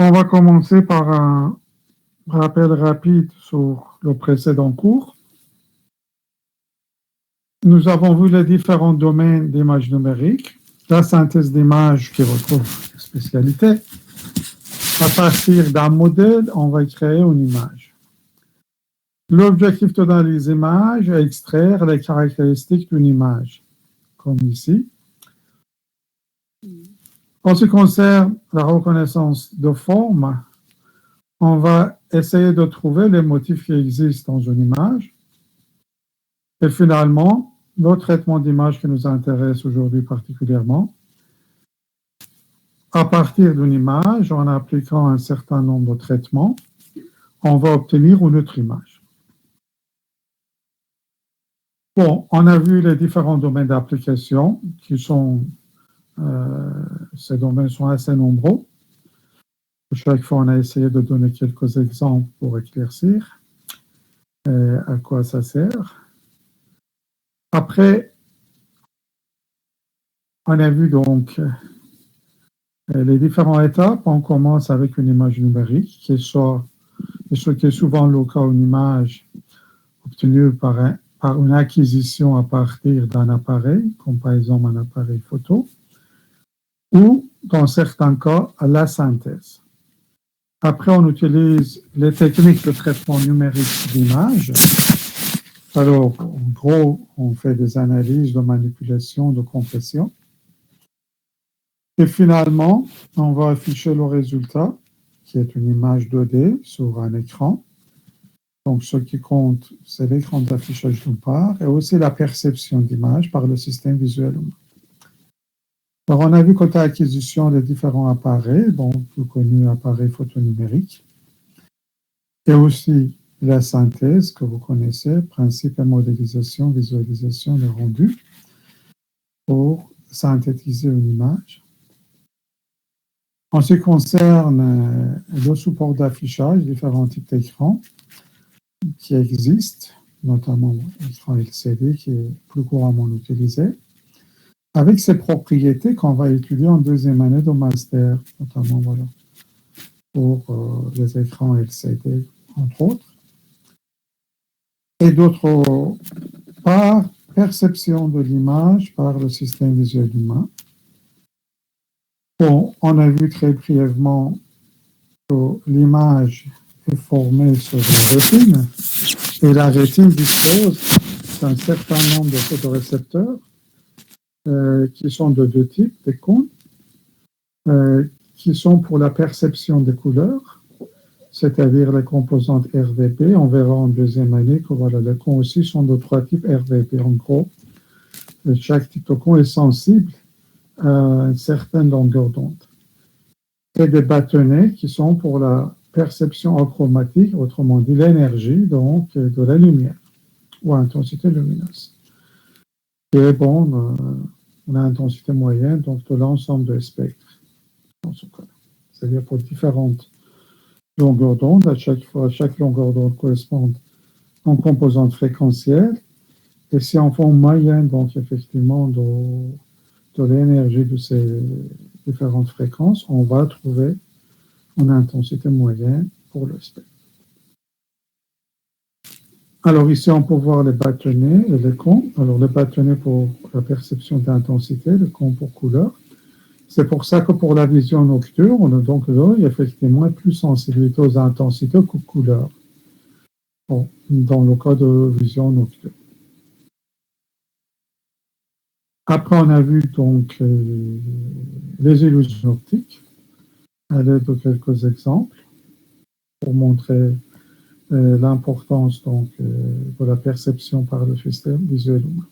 On va commencer par un rappel rapide sur le précédent cours. Nous avons vu les différents domaines d'image numérique, la synthèse d'images qui retrouve les spécialités. À partir d'un modèle, on va créer une image. L'objectif dans les images est extraire les caractéristiques d'une image, comme ici. En ce qui concerne la reconnaissance de forme, on va essayer de trouver les motifs qui existent dans une image. Et finalement, le traitement d'image qui nous intéresse aujourd'hui particulièrement. À partir d'une image, en appliquant un certain nombre de traitements, on va obtenir une autre image. Bon, on a vu les différents domaines d'application qui sont, ces domaines sont assez nombreux. Chaque fois, on a essayé de donner quelques exemples pour éclaircir à quoi ça sert. Après, on a vu donc les différentes étapes. On commence avec une image numérique, qui est ce qui est souvent le cas, une image obtenue par une acquisition à partir d'un appareil, comme par exemple un appareil photo, ou dans certains cas, la synthèse. Après, on utilise les techniques de traitement numérique d'image. Alors, en gros, on fait des analyses de manipulation, de compression. Et finalement, on va afficher le résultat, qui est une image 2D sur un écran. Donc, ce qui compte, c'est l'écran d'affichage d'une part, et aussi la perception d'image par le système visuel humain. Alors, on a vu côté acquisition les différents appareils, donc plus connus appareils photonumériques, et aussi la synthèse que vous connaissez, principe et modélisation, visualisation et rendu, pour synthétiser une image. En ce qui concerne le support d'affichage, différents types d'écrans qui existent, notamment l'écran LCD qui est plus couramment utilisé, avec ses propriétés qu'on va étudier en deuxième année de master, notamment voilà, pour les écrans LCD, entre autres. Et d'autre part, perception de l'image par le système visuel humain. Bon, on a vu très brièvement que l'image est formée sur la rétine, et la rétine dispose d'un certain nombre de photorécepteurs qui sont de deux types, des cônes, qui sont pour la perception des couleurs, c'est-à-dire les composantes RVP. On verra en deuxième année que voilà, les cônes aussi sont de trois types RVP. En gros, chaque type de cône est sensible à une certaine longueur d'onde. Et des bâtonnets qui sont pour la perception achromatique, autrement dit l'énergie donc de la lumière ou intensité lumineuse. Et bon, on a intensité moyenne donc de l'ensemble des spectres dans ce cas. C'est-à-dire pour différentes longueurs d'onde, à chaque fois, chaque longueur d'onde correspond à une composante fréquentielle. Et si on fait une moyenne, donc effectivement, de l'énergie de ces différentes fréquences, on va trouver une intensité moyenne pour le spectre. Alors ici, on peut voir les bâtonnets et les cônes. Alors les bâtonnets pour la perception d'intensité, les cônes pour couleur. C'est pour ça que pour la vision nocturne, donc l'œil effectivement est plus sensibilité aux intensités qu'aux couleurs. Bon, dans le cas de vision nocturne. Après, on a vu donc les illusions optiques à l'aide de quelques exemples pour montrer l'importance donc de la perception par le système visuel humain.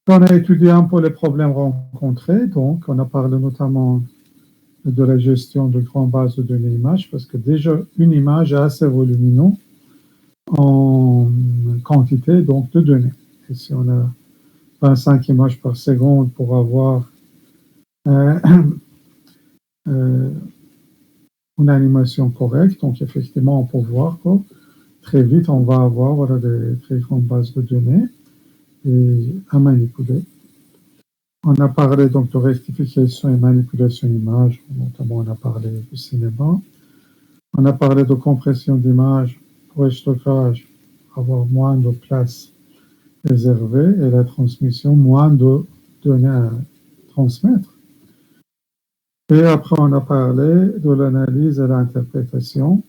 On a étudié un peu les problèmes rencontrés, donc on a parlé notamment de la gestion de grandes bases de données images, parce que déjà une image est assez volumineuse en quantité donc de données. Et si on a 25 images par seconde pour avoir une animation correcte, donc effectivement on peut voir que très vite on va avoir voilà, des très grandes bases de données et à manipuler. On a parlé donc de rectification et manipulation d'image, notamment on a parlé du cinéma. On a parlé de compression d'image pour le stockage, avoir moins de place réservée et la transmission, moins de données à transmettre. Et après, on a parlé de l'analyse et l'interprétation,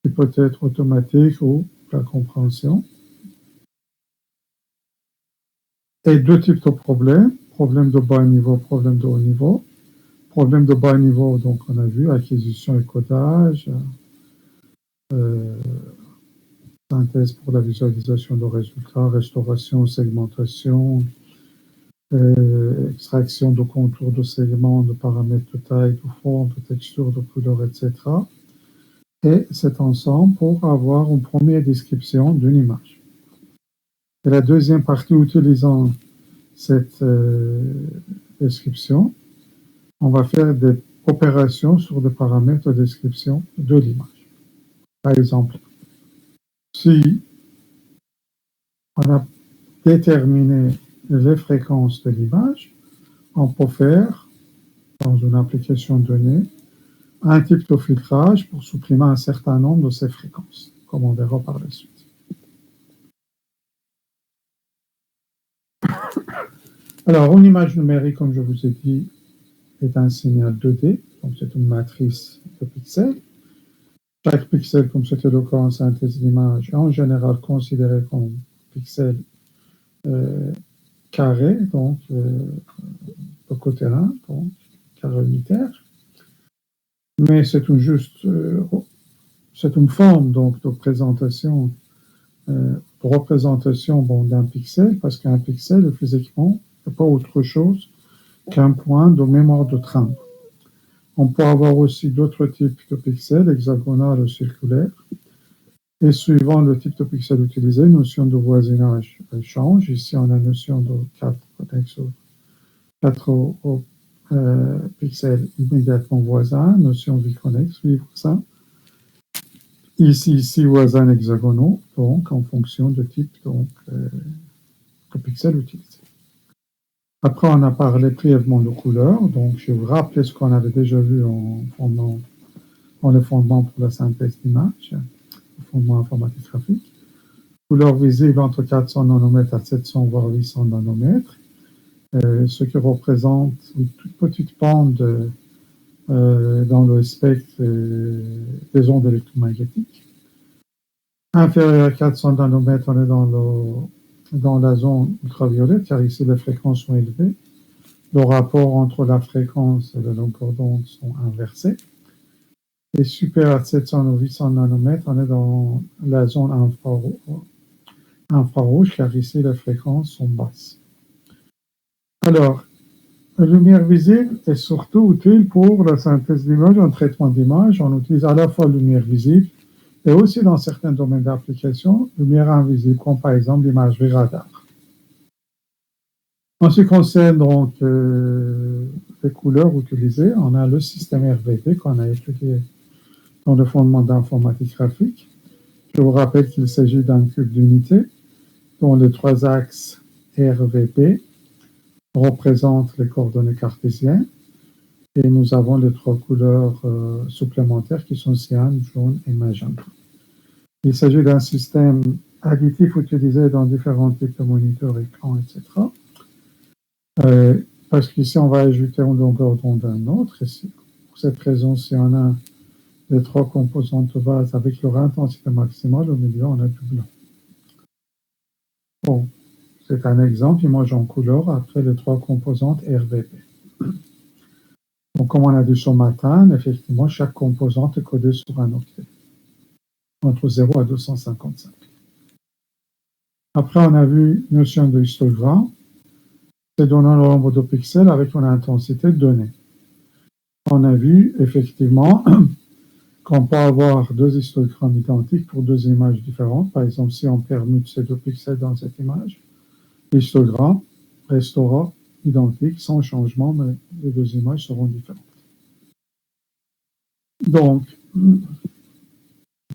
qui peut être automatique ou la compréhension. Et deux types de problèmes, problème de bas niveau, problème de haut niveau. Problème de bas niveau, donc on a vu, acquisition et codage, synthèse pour la visualisation de résultats, restauration, segmentation, extraction de contours de segments, de paramètres de taille, de forme, de texture, de couleur, etc. Et cet ensemble pour avoir une première description d'une image. Et la deuxième partie, utilisant cette description, on va faire des opérations sur des paramètres de description de l'image. Par exemple, si on a déterminé les fréquences de l'image, on peut faire, dans une application donnée, un type de filtrage pour supprimer un certain nombre de ces fréquences, comme on verra par la suite. Alors, une image numérique, comme je vous ai dit, est un signal 2D, donc c'est une matrice de pixels. Chaque pixel, comme c'était le cas en synthèse d'image, est en général considéré comme pixel carré, donc de côté 1, donc carré unitaire. Mais c'est une forme donc de présentation, de représentation d'un pixel, parce qu'un pixel, physiquement, n'est pas autre chose qu'un point de mémoire de trempe. On peut avoir aussi d'autres types de pixels, hexagonales ou circulaires. Et suivant le type de pixel utilisé, notion de voisinage change. Ici, on a notion de 4 pixels immédiatement voisins, notion biconnexe, suivre ça. Ici, 6 voisins hexagonaux, donc en fonction du type de pixels utilisé. Après, on a parlé brièvement de couleurs. Donc, je vais vous rappeler ce qu'on avait déjà vu dans le fondement pour la synthèse d'image, le fondement informatique graphique. Couleurs visibles entre 400 nanomètres à 700 voire 800 nanomètres, ce qui représente une toute petite bande dans le spectre des ondes électromagnétiques. Inférieur à 400 nanomètres, on est dans la zone ultraviolette, car ici les fréquences sont élevées. Le rapport entre la fréquence et la longueur d'onde sont inversés. Et supérieur à 700 ou 800 nanomètres, on est dans la zone infrarouge, car ici les fréquences sont basses. Alors, la lumière visible est surtout utile pour la synthèse d'image, en traitement d'image. On utilise à la fois la lumière visible et aussi dans certains domaines d'application, lumière invisible, comme par exemple l'imagerie radar. En ce qui concerne donc les couleurs utilisées, on a le système RVP qu'on a étudié dans le fondement d'informatique graphique. Je vous rappelle qu'il s'agit d'un cube d'unité dont les 3 axes RVP représentent les coordonnées cartésiennes et nous avons les 3 couleurs supplémentaires qui sont cyan, jaune et magenta. Il s'agit d'un système additif utilisé dans différents types de moniteurs, écrans, etc. Parce qu'ici, on va ajouter une longueur d'onde à un autre. Et pour cette raison, si on a les 3 composantes de base avec leur intensité maximale, au milieu, on a du blanc. Bon, c'est un exemple, image en couleur après les 3 composantes RVP. Donc, comme on a dit ce matin, effectivement, chaque composante est codée sur un octet, entre 0 à 255. Après, on a vu notion de histogramme, c'est donnant le nombre de pixels avec une intensité donnée. On a vu, effectivement, qu'on peut avoir 2 histogrammes identiques pour 2 images différentes. Par exemple, si on permute ces 2 pixels dans cette image, l'histogramme restera identique, sans changement, mais les 2 images seront différentes. Donc,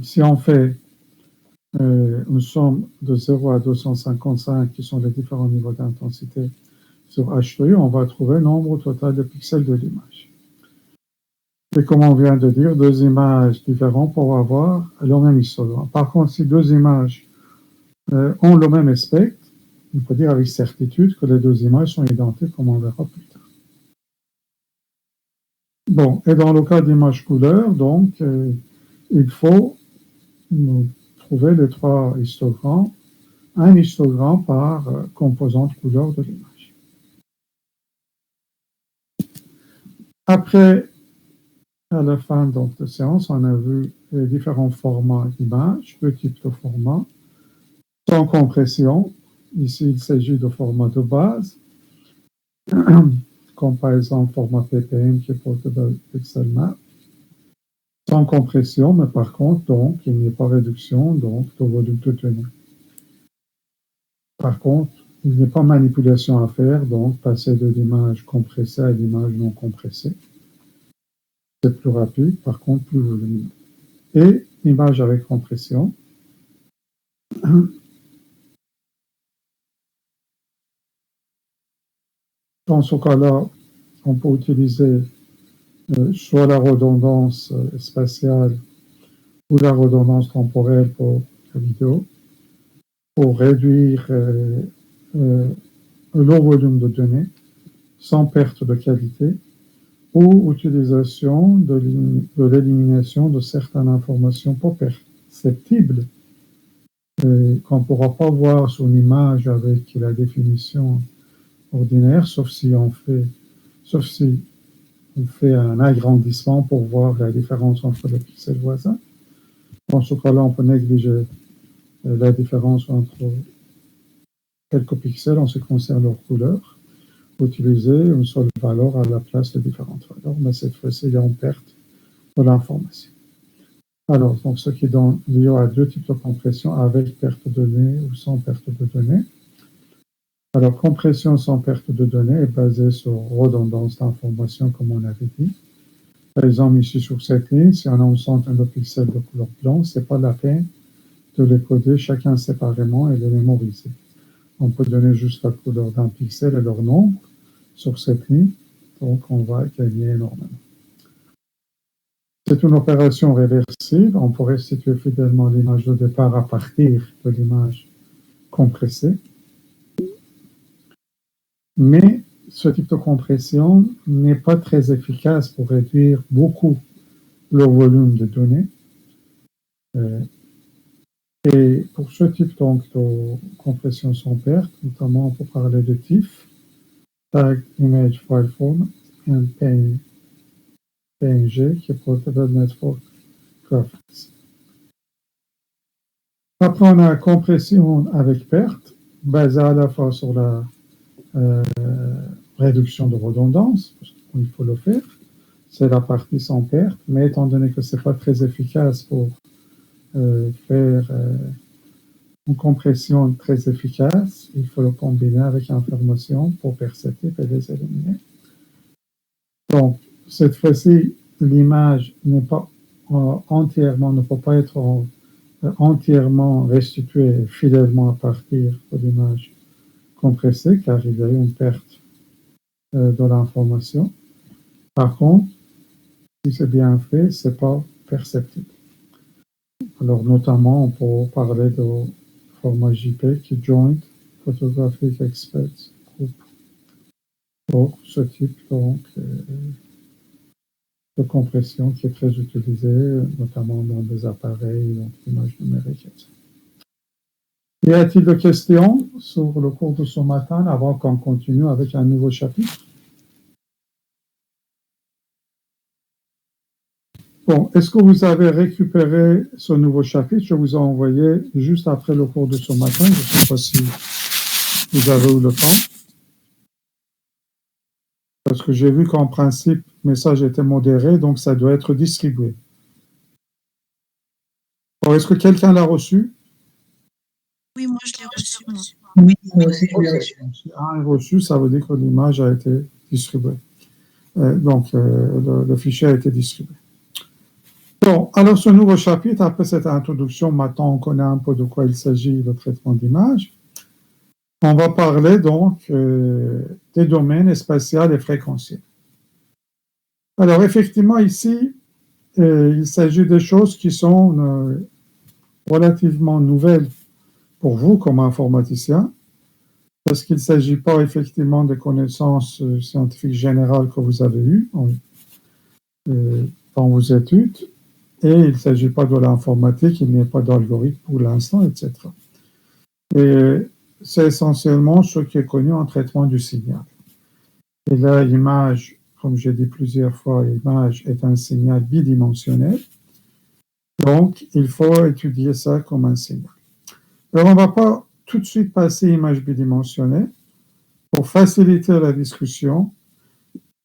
si on fait une somme de 0 à 255, qui sont les différents niveaux d'intensité, sur H3, on va trouver le nombre total de pixels de l'image. Et comme on vient de dire, deux images différentes pour avoir le même histogramme. Par contre, si deux images ont le même spectre, on peut dire avec certitude que les deux images sont identiques, comme on verra plus tard. Bon, et dans le cas d'image couleur, donc, il faut trouver les trois histogrammes, un histogramme par composante couleur de l'image. Après, à la fin donc, de séance, on a vu les différents formats d'images, deux types de formats, sans compression. Ici, il s'agit de format de base, comme par exemple format PPM qui est Portable Pixel Map, sans compression, mais par contre, donc, il n'y a pas réduction donc, de volume de données. Par contre, il n'y a pas manipulation à faire, donc passer de l'image compressée à l'image non compressée. C'est plus rapide, par contre, plus volumineux. Et image avec compression. Dans ce cas-là, on peut utiliser soit la redondance spatiale ou la redondance temporelle pour la vidéo, pour réduire le volume de données sans perte de qualité, ou utilisation de l'élimination de certaines informations pas perceptibles qu'on ne pourra pas voir sur une image avec la définition ordinaire, sauf si on fait un agrandissement pour voir la différence entre les pixels voisins. Dans ce cas-là, on peut négliger la différence entre quelques pixels en ce qui concerne leur couleur, utiliser une seule valeur à la place de différentes valeurs, mais cette fois-ci, il y a une perte de l'information. Alors, donc, ce qui donne lieu à deux types de compression, avec perte de données ou sans perte de données. Alors, compression sans perte de données est basée sur redondance d'information, comme on avait dit. Par exemple, ici sur cette ligne, si on a une centaine de pixels de couleur blanche, ce n'est pas la peine de les coder chacun séparément et de les mémoriser. On peut donner juste la couleur d'un pixel et leur nombre sur cette ligne, donc on va gagner énormément. C'est une opération réversible, on peut restituer fidèlement l'image de départ à partir de l'image compressée. Mais ce type de compression n'est pas très efficace pour réduire beaucoup le volume de données. Et pour ce type donc, de compression sans perte, notamment on peut parler de TIFF, Tag Image File Format, et PNG, qui est Portable Network Graphics. Après, on a la compression avec perte, basée à la fois sur la réduction de redondance, parce qu'il faut le faire, c'est la partie sans perte, mais étant donné que ce n'est pas très efficace pour faire une compression très efficace, il faut le combiner avec information pour perceptif et les éliminer. Donc, cette fois-ci, l'image n'est pas entièrement, ne peut pas être entièrement restituée fidèlement à partir de l'image compressée, car il y a eu une perte de l'information. Par contre, si c'est bien fait, ce n'est pas perceptible. Alors, notamment, on peut parler de format JPEG, Joint Photographic Experts Group. Donc, ce type donc, de compression qui est très utilisé, notamment dans des appareils d'images numériques, etc. Y a-t-il de questions sur le cours de ce matin avant qu'on continue avec un nouveau chapitre? Bon, est-ce que vous avez récupéré ce nouveau chapitre? Je vous ai envoyé juste après le cours de ce matin. Je ne sais pas si vous avez eu le temps. Parce que j'ai vu qu'en principe, le message était modéré, donc ça doit être distribué. Bon, est-ce que quelqu'un l'a reçu? Oui, moi je l'ai reçu. Moi. Oui, moi aussi je l'ai reçu. Si un est reçu, ça veut dire que l'image a été distribuée. Donc, le fichier a été distribué. Bon, alors ce nouveau chapitre, après cette introduction, maintenant on connaît un peu de quoi il s'agit, le traitement d'image. On va parler donc des domaines spatiaux et fréquentiels. Alors effectivement ici, il s'agit de choses qui sont relativement nouvelles pour vous comme informaticien, parce qu'il ne s'agit pas effectivement de connaissances scientifiques générales que vous avez eues dans vos études, et il ne s'agit pas de l'informatique, il n'y a pas d'algorithme pour l'instant, etc. Et c'est essentiellement ce qui est connu en traitement du signal. Et là, l'image, comme j'ai dit plusieurs fois, l'image est un signal bidimensionnel, donc il faut étudier ça comme un signal. Alors, on ne va pas tout de suite passer image bidimensionnelle pour faciliter la discussion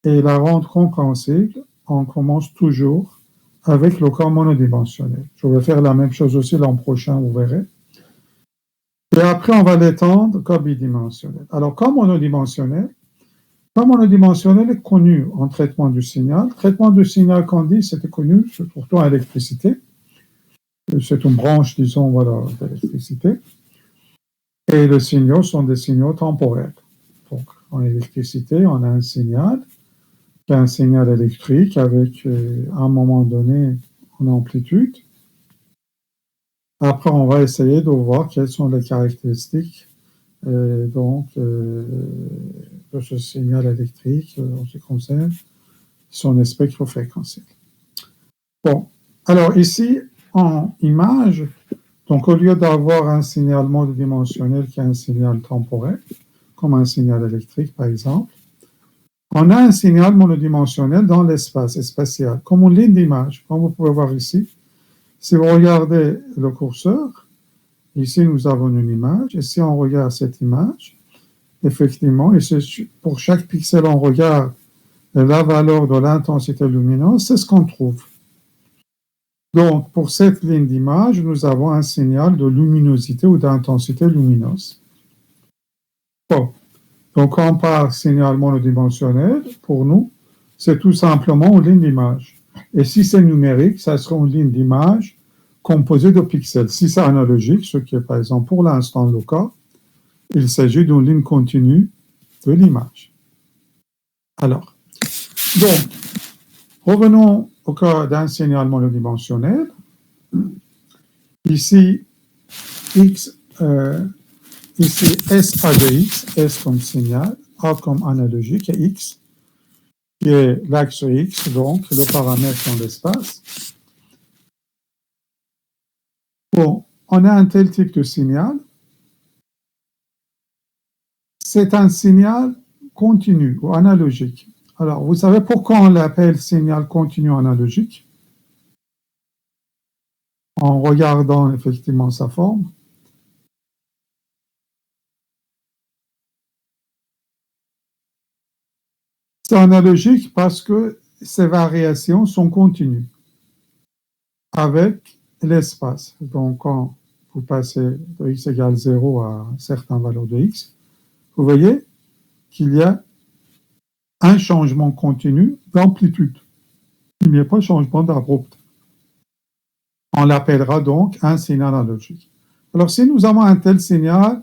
et la rendre compréhensible. On commence toujours avec le cas monodimensionnel. Je vais faire la même chose aussi l'an prochain, vous verrez. Et après, on va l'étendre cas bidimensionnel. Alors, cas monodimensionnel est connu en traitement du signal. Traitement du signal qu'on dit, c'était connu surtout en électricité. C'est une branche, disons, voilà, d'électricité. Et les signaux sont des signaux temporels. Donc, en électricité, on a un signal, qui est un signal électrique avec, à un moment donné, une amplitude. Après, on va essayer de voir quelles sont les caractéristiques de ce signal électrique en ce qui concerne son spectre fréquentiel. Bon, alors ici, en image, donc au lieu d'avoir un signal monodimensionnel qui est un signal temporel, comme un signal électrique par exemple, on a un signal monodimensionnel dans l'espace spatial, comme une ligne d'image, comme vous pouvez voir ici. Si vous regardez le curseur, ici nous avons une image, et si on regarde cette image, effectivement, et pour chaque pixel on regarde la valeur de l'intensité lumineuse, c'est ce qu'on trouve. Donc, pour cette ligne d'image, nous avons un signal de luminosité ou d'intensité lumineuse. Bon. Donc, quand on parle signal monodimensionnel, pour nous, c'est tout simplement une ligne d'image. Et si c'est numérique, ça sera une ligne d'image composée de pixels. Si c'est analogique, ce qui est par exemple pour l'instant le cas, il s'agit d'une ligne continue de l'image. Alors, donc, revenons au cas d'un signal monodimensionnel. Ici, ici SA de X, S comme signal, A comme analogique, et X, qui est l'axe X, donc le paramètre dans l'espace. Bon, on a un tel type de signal. C'est un signal continu ou analogique. Alors, vous savez pourquoi on l'appelle signal continu analogique? En regardant effectivement sa forme. C'est analogique parce que ces variations sont continues avec l'espace. Donc, quand vous passez de x égale 0 à certaines valeurs de x, vous voyez qu'il y a un changement continu d'amplitude. Il n'y a pas de changement d'abrupt. On l'appellera donc un signal analogique. Alors, si nous avons un tel signal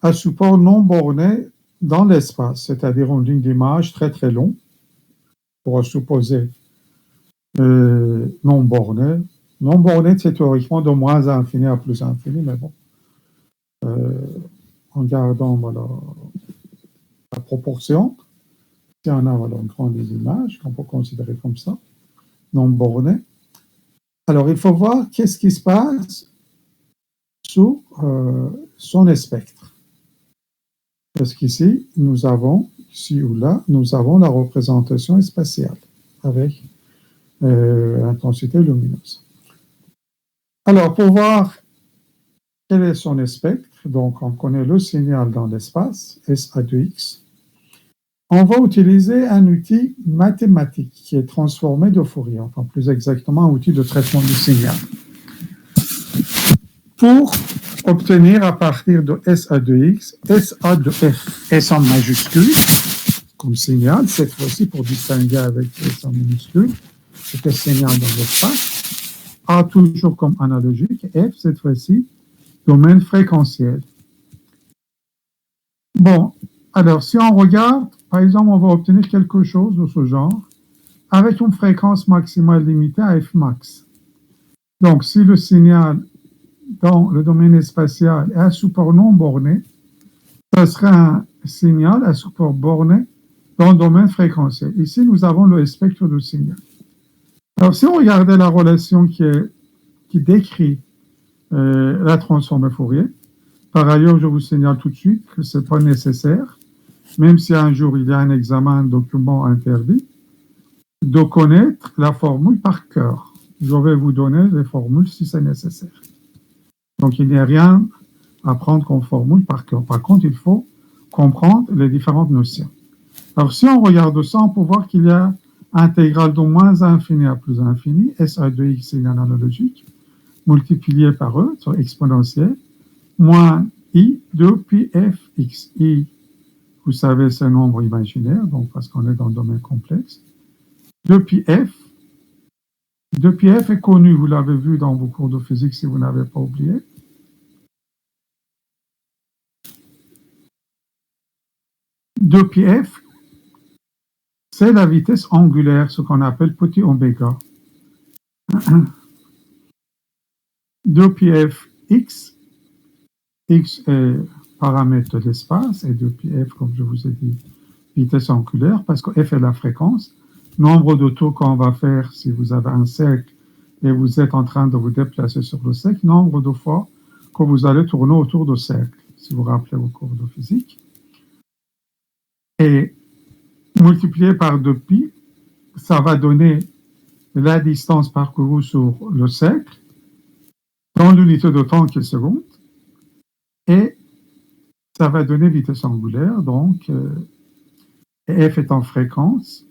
à support non borné dans l'espace, c'est-à-dire une ligne d'image très très longue, on pourra supposer non borné. Non borné, c'est théoriquement de moins infini à plus infini, mais bon, en gardant voilà, la proportion, si on a voilà, une grande image, qu'on peut considérer comme ça, non borné. Alors, il faut voir qu'est-ce qui se passe sous son spectre. Parce qu'ici, nous avons, ici ou là, nous avons la représentation spatiale avec intensité lumineuse. Alors, pour voir quel est son spectre, donc on connaît le signal dans l'espace, SA de X, on va utiliser un outil mathématique qui est transformé de Fourier, enfin plus exactement un outil de traitement du signal, pour obtenir à partir de SA de X, SA de F, S en majuscule, comme signal, cette fois-ci pour distinguer avec S en minuscule, c'est un signal dans l'espace, A toujours comme analogique, F cette fois-ci, domaine fréquentiel. Bon, alors si on regarde, par exemple, on va obtenir quelque chose de ce genre avec une fréquence maximale limitée à Fmax. Donc, si le signal dans le domaine spatial est à support non borné, ça serait un signal à support borné dans le domaine fréquentiel. Ici, nous avons le spectre du signal. Alors, si on regardait la relation qui décrit la transformée Fourier, par ailleurs, je vous signale tout de suite que ce n'est pas nécessaire, même si un jour il y a un examen, un document interdit, de connaître la formule par cœur. Je vais vous donner les formules si c'est nécessaire. Donc, il n'y a rien à prendre comme formule par cœur. Par contre, il faut comprendre les différentes notions. Alors, si on regarde ça, on peut voir qu'il y a intégrale de moins infini à plus infini, SA de x signal analogique, multiplié par E, sur exponentielle, moins I de pi f x. I, vous savez, c'est un nombre imaginaire, donc parce qu'on est dans le domaine complexe. 2 pi f. 2 pi f est connu, vous l'avez vu dans vos cours de physique si vous n'avez pas oublié. De pi f, c'est la vitesse angulaire, ce qu'on appelle petit oméga. 2 pi f x, x est paramètre de l'espace, et 2 pi f, comme je vous ai dit, vitesse angulaire, parce que f est la fréquence. Nombre de tours qu'on va faire si vous avez un cercle et vous êtes en train de vous déplacer sur le cercle, nombre de fois que vous allez tourner autour du cercle, si vous vous rappelez vos cours de physique. Et multiplié par 2pi, ça va donner la distance parcourue sur le cercle dans l'unité de temps qui est seconde, et ça va donner vitesse angulaire, donc f est en fréquence.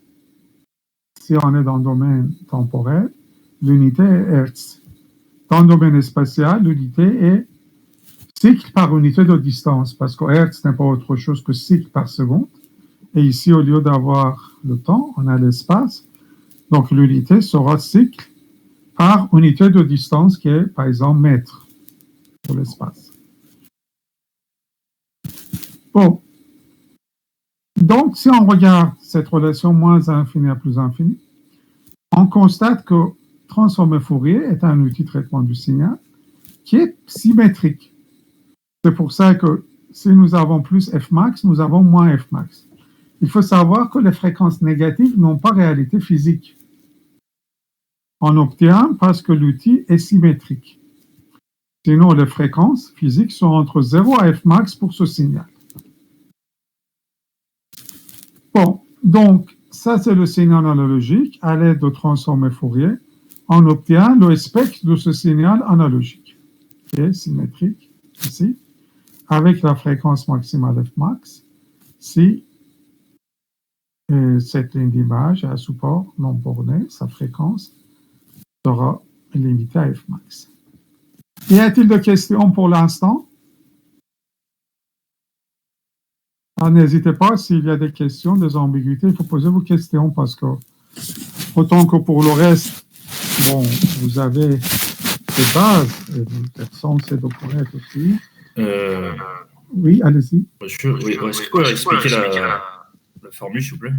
Si on est dans le domaine temporel, l'unité est Hertz. Dans le domaine spatial, l'unité est cycle par unité de distance, parce que Hertz n'est pas autre chose que cycle par seconde. Et ici, au lieu d'avoir le temps, on a l'espace. Donc, l'unité sera cycle par unité de distance qui est, par exemple, mètre pour l'espace. Bon. Donc, si on regarde cette relation moins infini à plus infini, on constate que transformer Fourier est un outil de traitement du signal qui est symétrique. C'est pour ça que si nous avons plus Fmax, nous avons moins Fmax. Il faut savoir que les fréquences négatives n'ont pas réalité physique. On obtient parce que l'outil est symétrique. Sinon, les fréquences physiques sont entre 0 et Fmax pour ce signal. Bon, donc, ça c'est le signal analogique. À l'aide de transformer Fourier, on obtient le spectre de ce signal analogique, qui est symétrique, ici, avec la fréquence maximale Fmax, si cette ligne d'image à support non borné, sa fréquence sera limitée à Fmax. Y a-t-il de questions pour l'instant? N'hésitez pas, s'il y a des questions, des ambiguïtés, il faut poser vos questions parce que, autant que pour le reste, bon, vous avez des bases, et vous êtes censé de connaître aussi. Oui, allez-y. Monsieur, oui, est-ce que vous pouvez expliquer la formule, s'il vous plaît?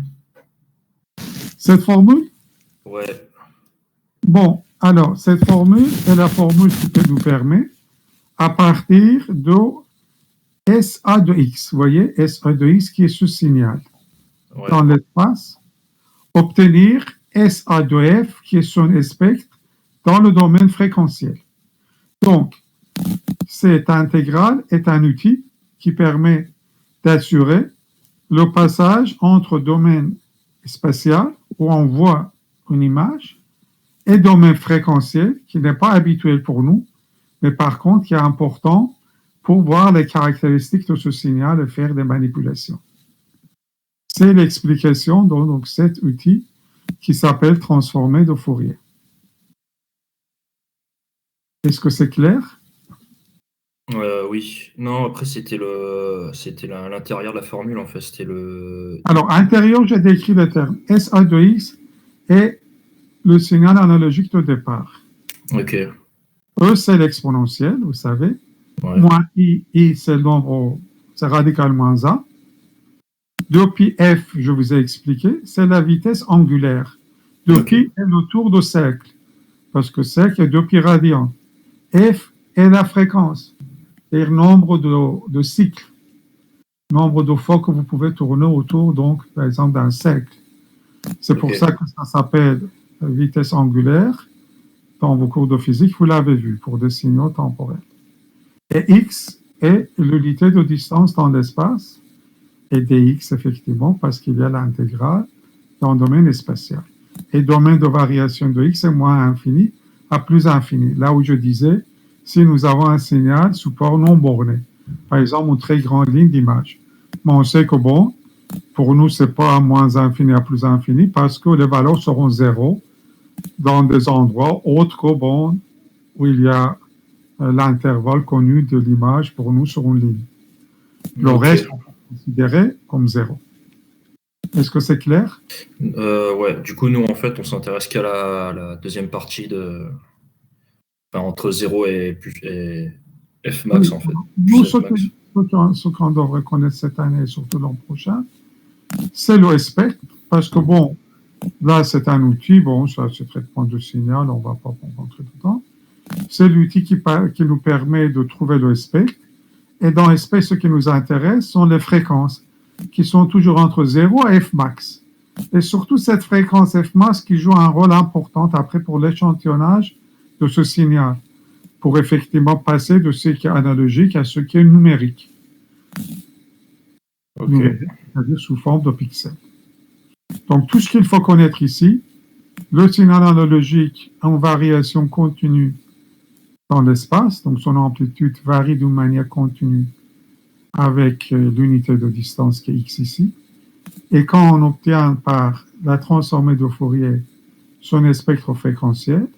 Cette formule? Ouais. Bon, alors, cette formule est la formule qui nous permet, à partir de SA de X, vous voyez, SA de X qui est ce signal dans l'espace, obtenir SA de F qui est son spectre dans le domaine fréquentiel. Donc, cette intégrale est un outil qui permet d'assurer le passage entre domaine spatial, où on voit une image, et domaine fréquentiel, qui n'est pas habituel pour nous, mais par contre qui est important pour voir les caractéristiques de ce signal et faire des manipulations. C'est l'explication de donc, cet outil qui s'appelle transformer de Fourier. Est-ce que c'est clair? Oui. Non, après, c'était l'intérieur de la formule, en fait. C'était le... Alors, à l'intérieur, j'ai décrit le terme SA de X et le signal analogique de départ. OK. E, c'est l'exponentiel, vous savez. Ouais. Moins I c'est le nombre c'est radical moins 1. 2π f, je vous ai expliqué, c'est la vitesse angulaire. 2π est le tour de cercle, parce que cercle est 2π radian. F est la fréquence, c'est-à-dire nombre de cycles, nombre de fois que vous pouvez tourner autour, donc, par exemple, d'un cercle. C'est pour ça que ça s'appelle vitesse angulaire. Dans vos cours de physique, vous l'avez vu, pour des signaux temporels. Et x est l'unité de distance dans l'espace, et dx, effectivement, parce qu'il y a l'intégrale dans le domaine spatial. Et le domaine de variation de x est moins infini à plus infini. Là où je disais, si nous avons un signal support non borné, par exemple, une très grande ligne d'image. Mais on sait que, bon, pour nous, ce n'est pas à moins infini à plus infini parce que les valeurs seront zéro dans des endroits autres que, bon, où il y a l'intervalle connu de l'image pour nous sur une ligne. Le reste, on peut considérer comme zéro. Est-ce que c'est clair? Ouais, du coup, nous, en fait, on s'intéresse qu'à la deuxième partie de... Enfin, entre 0 et F max, Oui. en fait. Nous, ce qu'on devrait connaître cette année et surtout l'an prochain, c'est le spectre, parce que, bon, là, c'est un outil, bon, ça, c'est traitement de signal, on ne va pas rentrer dedans. C'est l'outil qui nous permet de trouver le spectre. Et dans le spectre, ce qui nous intéresse sont les fréquences, qui sont toujours entre 0 et F max. Et surtout cette fréquence F max qui joue un rôle important après pour l'échantillonnage de ce signal, pour effectivement passer de ce qui est analogique à ce qui est numérique. Numérique, c'est-à-dire sous forme de pixels. Donc tout ce qu'il faut connaître ici, le signal analogique en variation continue dans l'espace, donc son amplitude varie d'une manière continue avec l'unité de distance qui est x ici. Et quand on obtient par la transformée de Fourier son spectre fréquentiel,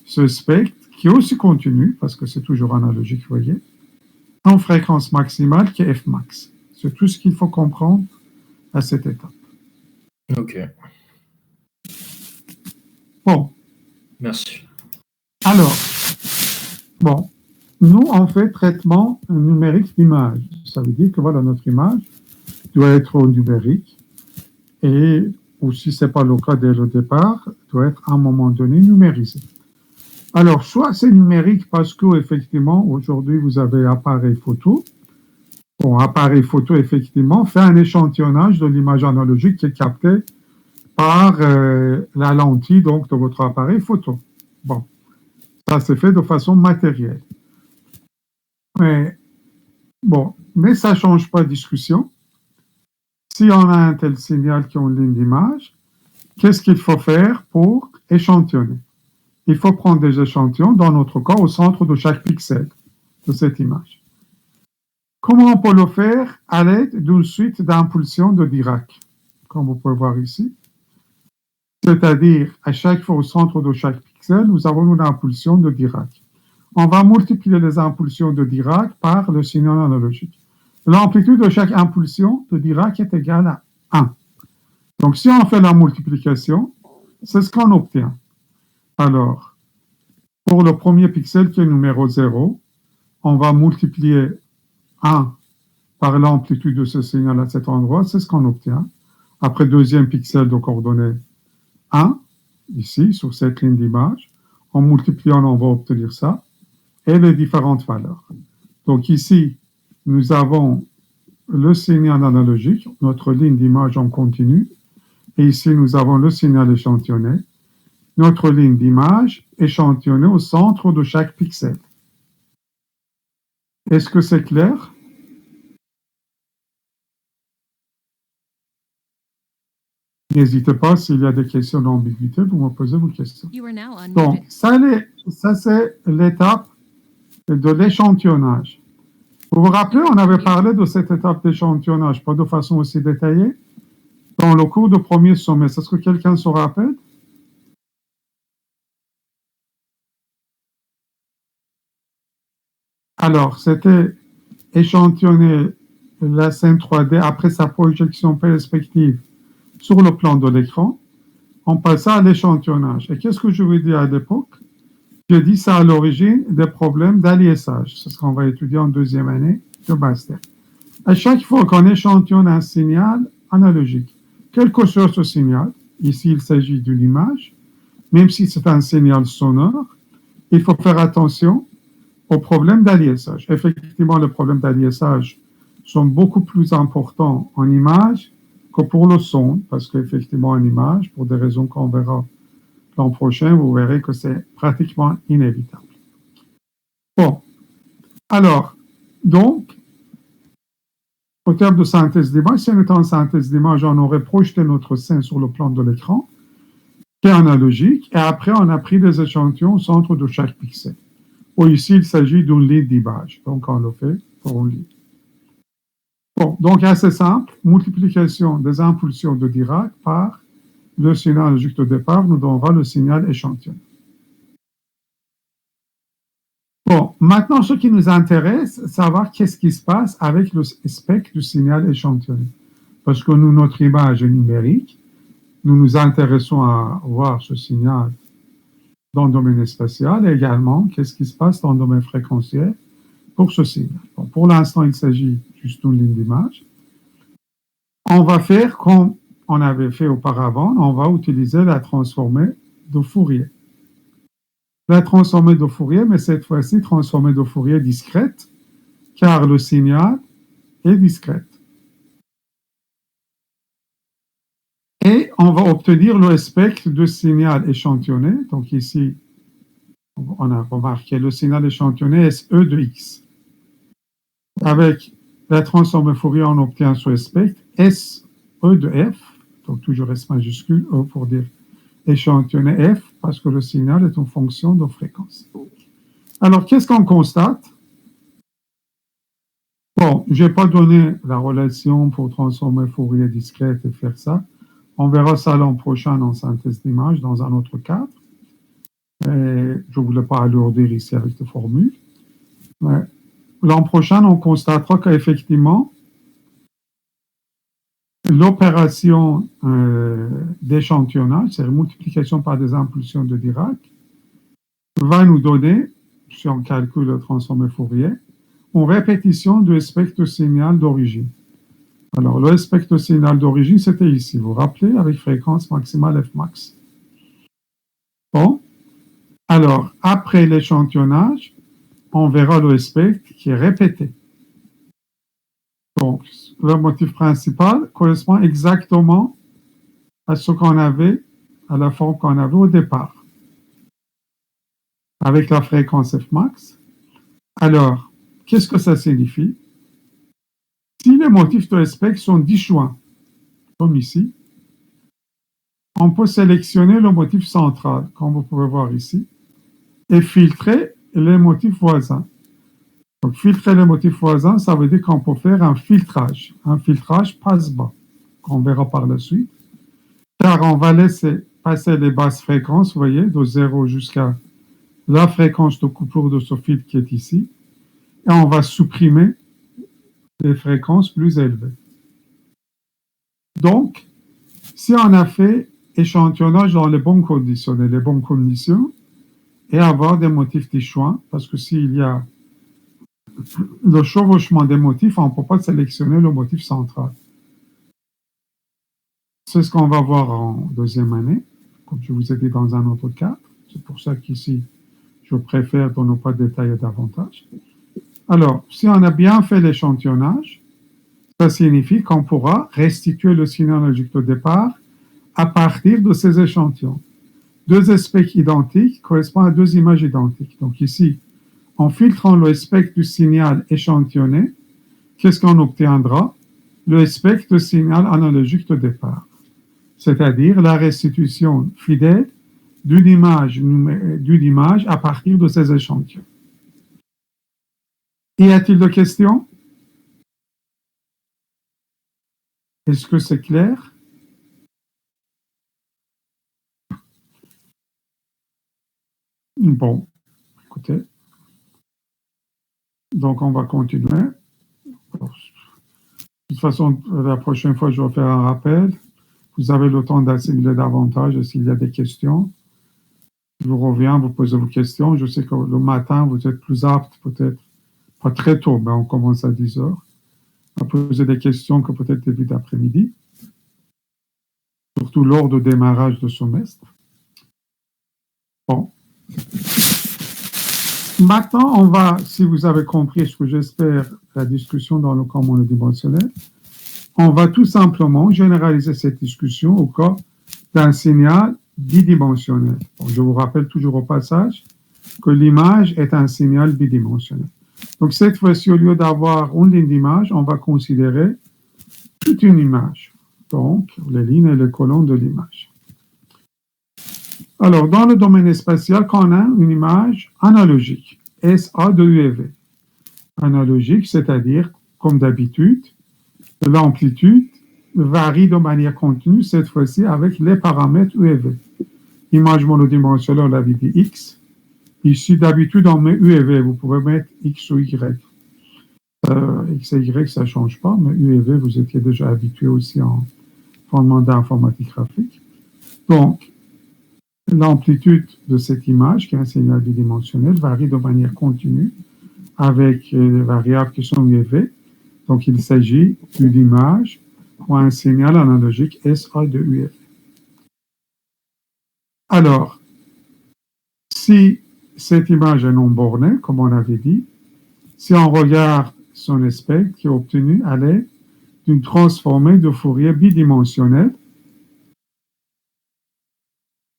ce spectre, qui est aussi continu, parce que c'est toujours analogique, vous voyez, en fréquence maximale qui est f max. C'est tout ce qu'il faut comprendre à cette étape. Ok. Bon. Merci. Alors, bon, nous, on fait traitement numérique d'image. Ça veut dire que voilà, notre image doit être numérique et, ou si ce n'est pas le cas dès le départ, doit être à un moment donné numérisée. Alors, soit c'est numérique parce que, effectivement, aujourd'hui, vous avez appareil photo. Bon, appareil photo, effectivement, fait un échantillonnage de l'image analogique qui est captée par la lentille donc, de votre appareil photo. Bon, ça c'est fait de façon matérielle. Mais, bon, mais ça ne change pas de discussion. Si on a un tel signal qui est une ligne d'image, qu'est-ce qu'il faut faire pour échantillonner? Il faut prendre des échantillons, dans notre cas, au centre de chaque pixel de cette image. Comment on peut le faire? À l'aide d'une suite d'impulsions de Dirac, comme vous pouvez voir ici. C'est-à-dire, à chaque fois au centre de chaque pixel, nous avons une impulsion de Dirac. On va multiplier les impulsions de Dirac par le signal analogique. L'amplitude de chaque impulsion de Dirac est égale à 1. Donc, si on fait la multiplication, c'est ce qu'on obtient. Alors, pour le premier pixel qui est numéro 0, on va multiplier 1 par l'amplitude de ce signal à cet endroit, c'est ce qu'on obtient. Après, deuxième pixel de coordonnée 1, ici, sur cette ligne d'image. En multipliant, on va obtenir ça, et les différentes valeurs. Donc ici, nous avons le signal analogique, notre ligne d'image en continu, et ici, nous avons le signal échantillonné, notre ligne d'image échantillonnée au centre de chaque pixel. Est-ce que c'est clair? N'hésitez pas, s'il y a des questions d'ambiguïté, vous me posez vos questions. Donc, ça c'est l'étape de l'échantillonnage. Vous vous rappelez, on avait parlé de cette étape d'échantillonnage, pas de façon aussi détaillée, dans le cours de premier semestre. Est-ce que quelqu'un se rappelle? Alors, c'était échantillonner la scène 3D après sa projection perspective sur le plan de l'écran, on passe à l'échantillonnage. Et qu'est-ce que je vous dis à l'époque? Je dis ça à l'origine des problèmes d'aliasage. C'est ce qu'on va étudier en deuxième année de master. À chaque fois qu'on échantillonne un signal analogique, quel que soit ce signal, ici il s'agit d'une image, même si c'est un signal sonore, il faut faire attention au problème d'aliasage. Effectivement, les problèmes d'aliasage sont beaucoup plus importants en image que pour le son, parce qu'effectivement, en image, pour des raisons qu'on verra l'an prochain, vous verrez que c'est pratiquement inévitable. Bon, alors, donc, au terme de synthèse d'image, si on était en synthèse d'image, on aurait projeté notre sein sur le plan de l'écran, qui est analogique, et après, on a pris des échantillons au centre de chaque pixel. Ou ici, il s'agit d'une ligne d'image, donc on le fait pour une ligne. Bon, donc assez simple, multiplication des impulsions de Dirac par le signal analogique de départ nous donnera le signal échantillonné. Bon, maintenant, ce qui nous intéresse, c'est savoir qu'est-ce qui se passe avec le spectre du signal échantillonné. Parce que nous, notre image est numérique, nous nous intéressons à voir ce signal dans le domaine spatial et également qu'est-ce qui se passe dans le domaine fréquentiel pour ce signal. Bon, pour l'instant, il s'agit juste d'une ligne d'image. On va faire comme on avait fait auparavant, on va utiliser la transformée de Fourier. La transformée de Fourier, mais cette fois-ci, transformée de Fourier discrète, car le signal est discrète. Et on va obtenir le spectre de signal échantillonné. Donc ici, on a remarqué le signal échantillonné SE de X. Avec la transformée Fourier, on obtient ce spectre SE de F, donc toujours S majuscule, E pour dire échantillonné F, parce que le signal est une fonction de fréquence. Alors, qu'est-ce qu'on constate? Bon, je n'ai pas donné la relation pour transformer Fourier discrète et faire ça. On verra ça l'an prochain en synthèse d'image dans un autre cadre. Et je ne voulais pas alourdir ici avec des formules. L'an prochain, on constatera qu'effectivement, l'opération d'échantillonnage, c'est-à-dire multiplication par des impulsions de Dirac, va nous donner, si on calcule le transformé Fourier, une répétition du spectre signal d'origine. Alors, le spectre signal d'origine, c'était ici, vous vous rappelez, avec fréquence maximale Fmax. Bon, alors, après l'échantillonnage, on verra le spectre qui est répété. Donc, le motif principal correspond exactement à ce qu'on avait, à la forme qu'on avait au départ, avec la fréquence Fmax. Alors, qu'est-ce que ça signifie? Si les motifs de spectre sont disjoints, comme ici, on peut sélectionner le motif central, comme vous pouvez voir ici, et filtrer les motifs voisins. Donc, filtrer les motifs voisins, ça veut dire qu'on peut faire un filtrage passe-bas, qu'on verra par la suite, car on va laisser passer les basses fréquences, vous voyez, de 0 jusqu'à la fréquence de coupure de ce filtre qui est ici, et on va supprimer les fréquences plus élevées. Donc, si on a fait échantillonnage dans les bonnes conditions, et avoir des motifs disjoints, parce que s'il y a le chevauchement des motifs, on ne peut pas sélectionner le motif central. C'est ce qu'on va voir en deuxième année, comme je vous ai dit dans un autre cadre. C'est pour ça qu'ici, je préfère ne pas détailler davantage. Alors, si on a bien fait l'échantillonnage, ça signifie qu'on pourra restituer le signal analogique de départ à partir de ces échantillons. Deux spectres identiques correspondent à deux images identiques. Donc ici, en filtrant le spectre du signal échantillonné, qu'est-ce qu'on obtiendra? Le spectre du signal analogique de départ, c'est-à-dire la restitution fidèle d'une image à partir de ces échantillons. Y a-t-il de questions? Est-ce que c'est clair? Bon, écoutez. Donc, on va continuer. De toute façon, la prochaine fois, je vais faire un rappel. Vous avez le temps d'assimiler davantage s'il y a des questions. Je vous reviens, vous posez vos questions. Je sais que le matin, vous êtes plus apte, peut-être pas très tôt, mais on commence à 10 heures. à poser des questions que peut-être début d'après-midi, surtout lors du démarrage du semestre. Bon. Maintenant, on va, si vous avez compris ce que j'espère, la discussion dans le camp monodimensionnel, on va tout simplement généraliser cette discussion au cas d'un signal bidimensionnel. Bon, je vous rappelle toujours au passage que l'image est un signal bidimensionnel. Donc, cette fois-ci, au lieu d'avoir une ligne d'image, on va considérer toute une image. Donc, les lignes et les colonnes de l'image. Alors, dans le domaine spatial, quand on a une image analogique, SA de UV. Analogique, c'est-à-dire, comme d'habitude, l'amplitude varie de manière continue, cette fois-ci avec les paramètres UV. Image monodimensionnelle, on l'avait dit X. Ici, d'habitude, on met UV. Vous pouvez mettre X ou Y. X et Y, ça ne change pas, mais UV, vous étiez déjà habitué aussi en fondement d'informatique graphique. Donc, l'amplitude de cette image, qui est un signal bidimensionnel, varie de manière continue avec les variables qui sont UV. Donc, il s'agit d'une image ou un signal analogique SA de UV. Alors, si cette image est non bornée, comme on avait dit, si on regarde son spectre qui est obtenu à l'aide d'une transformée de Fourier bidimensionnelle,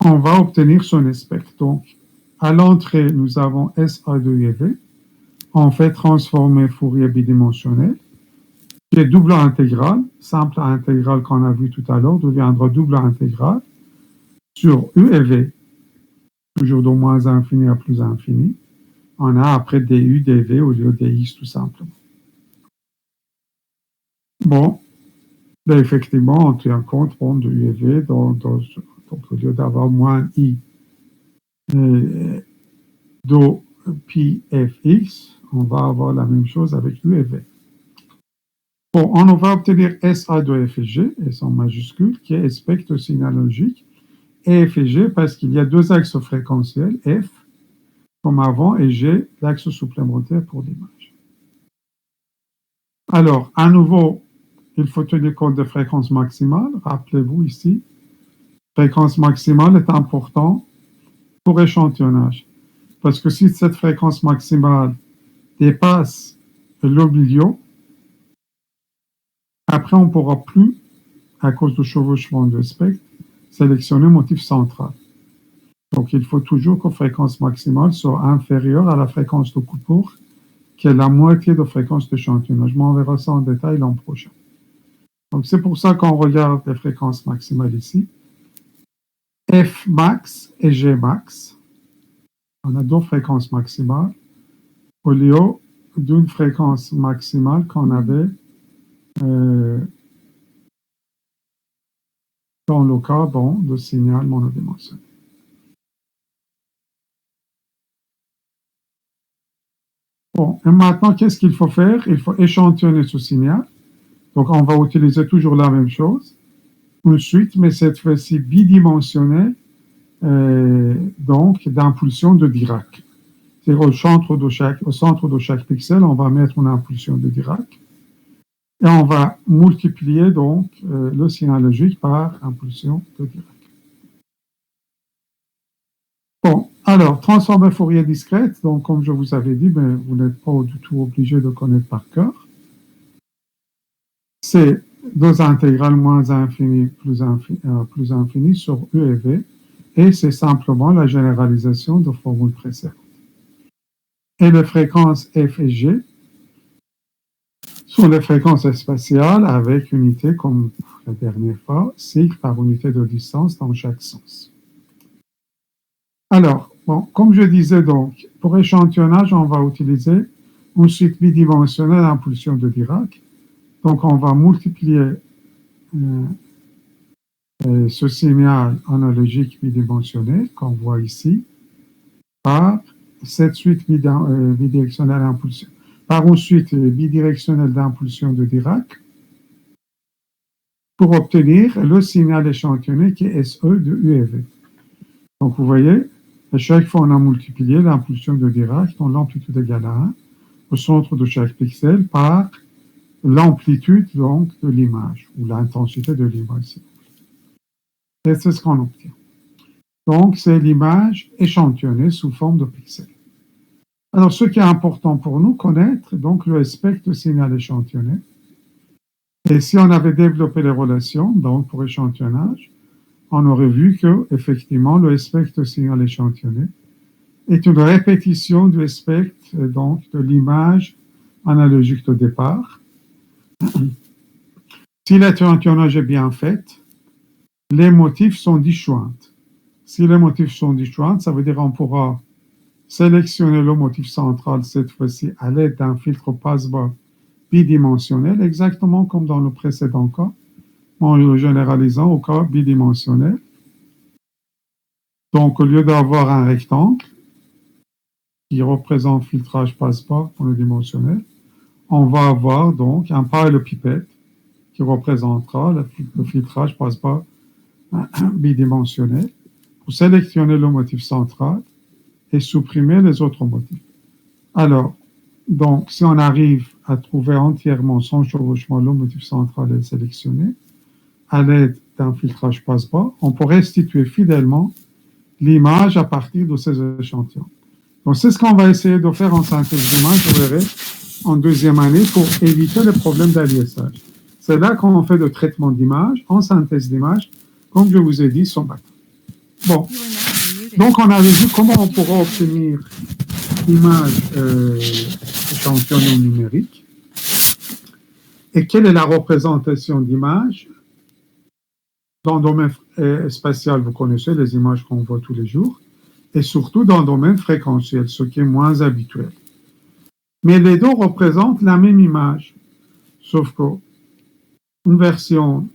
on va obtenir son spectre. Donc, à l'entrée, nous avons SA de UV. On fait transformer Fourier bidimensionnel, qui est double intégrale, simple intégrale qu'on a vu tout à l'heure, deviendra double intégrale sur UV, toujours de moins infini à plus infini. On a après du, dv au lieu de x tout simplement. Bon, là, effectivement, on tient compte de UV, donc au lieu d'avoir moins i de pi fx, on va avoir la même chose avec UV. Bon, on va obtenir SA de f et g, S en majuscule, qui est spectre signalogique, et f et g parce qu'il y a deux axes fréquentiels, f comme avant, et g, l'axe supplémentaire pour l'image. Alors, à nouveau, il faut tenir compte de fréquence maximale. Rappelez-vous ici, fréquence maximale est important pour échantillonnage. Parce que si cette fréquence maximale dépasse le milieu, après on ne pourra plus, à cause du chevauchement de spectre, sélectionner motif central. Donc il faut toujours que la fréquence maximale soit inférieure à la fréquence de coupure, qui est la moitié de fréquence d'échantillonnage. Je m'en verrai ça en détail l'an prochain. Donc c'est pour ça qu'on regarde les fréquences maximales ici. F max et G max. On a deux fréquences maximales au lieu d'une fréquence maximale qu'on avait dans le cas de signal monodimensionnel. Bon, et maintenant, qu'est-ce qu'il faut faire? Il faut échantillonner ce signal. Donc, on va utiliser toujours la même chose, une suite, mais cette fois-ci bidimensionnelle, donc d'impulsion de Dirac. C'est-à-dire au centre de chaque pixel, on va mettre une impulsion de Dirac. Et on va multiplier donc le signal logique par impulsion de Dirac. Bon, alors, transformer Fourier discrète, donc comme je vous avais dit, mais vous n'êtes pas du tout obligé de connaître par cœur. C'est deux intégrales moins infini plus infini sur U et V, et c'est simplement la généralisation de formule précédente. Et les fréquences F et G sont les fréquences spatiales avec unité, comme la dernière fois, cycle par unité de distance dans chaque sens. Alors, bon, comme je disais donc, pour échantillonnage, on va utiliser une suite bidimensionnelle d'impulsion de Dirac. Donc, on va multiplier ce signal analogique bidimensionnel qu'on voit ici par cette suite bidirectionnelle d'impulsion, par une suite bidirectionnelle d'impulsion de Dirac pour obtenir le signal échantillonné qui est SE de UV. Donc, vous voyez, à chaque fois, on a multiplié l'impulsion de Dirac dans l'amplitude égale à 1 au centre de chaque pixel par l'amplitude donc de l'image ou l'intensité de l'image. Et c'est ce qu'on obtient. Donc, c'est l'image échantillonnée sous forme de pixels. Alors, ce qui est important pour nous connaître, donc le spectre signal échantillonné. Et si on avait développé les relations, donc pour échantillonnage, on aurait vu que effectivement le spectre signal échantillonné est une répétition du spectre donc de l'image analogique de départ. Si l'échantillonnage est bien fait, les motifs sont disjoints. Si les motifs sont disjoints, ça veut dire qu'on pourra sélectionner le motif central cette fois-ci à l'aide d'un filtre passe-bas bidimensionnel, exactement comme dans le précédent cas, en le généralisant au cas bidimensionnel. Donc, au lieu d'avoir un rectangle qui représente filtrage passe-bas pour le dimensionnel, on va avoir donc un parallélépipède qui représentera le filtrage passe-bas bidimensionnel pour sélectionner le motif central et supprimer les autres motifs. Alors, donc, si on arrive à trouver entièrement sans chevauchement le motif central et le sélectionner, à l'aide d'un filtrage passe-bas, on peut restituer fidèlement l'image à partir de ces échantillons. Donc, c'est ce qu'on va essayer de faire en synthèse d'image, vous verrez, en deuxième année pour éviter les problèmes d'aliasage. C'est là qu'on fait le traitement d'image en synthèse d'image, comme je vous ai dit, son bac. Bon, donc on avait vu comment on pourra obtenir l'image échantillonnée numérique et quelle est la représentation d'image dans le domaine spatial, vous connaissez les images qu'on voit tous les jours, et surtout dans le domaine fréquentiel, ce qui est moins habituel. Mais les deux représentent la même image, sauf qu'une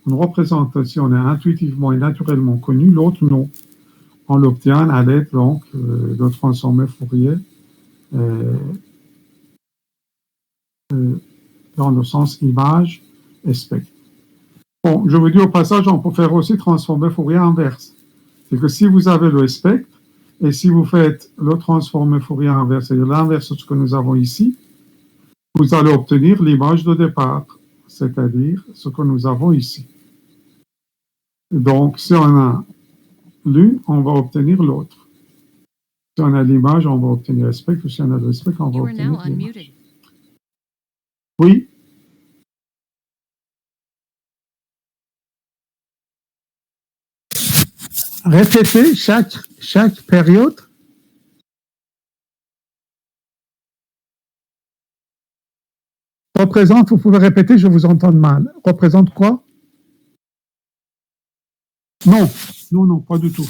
représentation est intuitivement et naturellement connue, l'autre non. On l'obtient à l'aide donc de transformés Fourier dans le sens image et spectre. Bon, je vous dis au passage, on peut faire aussi transformé Fourier inverse. C'est que si vous avez le spectre, et si vous faites le transformé Fourier inverse, c'est-à-dire l'inverse de ce que nous avons ici, vous allez obtenir l'image de départ, c'est-à-dire ce que nous avons ici. Donc, si on a l'une, on va obtenir l'autre. Si on a l'image, on va obtenir le spectre. Si on a le spectre, on va obtenir l'image. Oui? Répétez chaque période. Représente, vous pouvez répéter, je vous entends mal. Représente quoi? Non, pas du tout.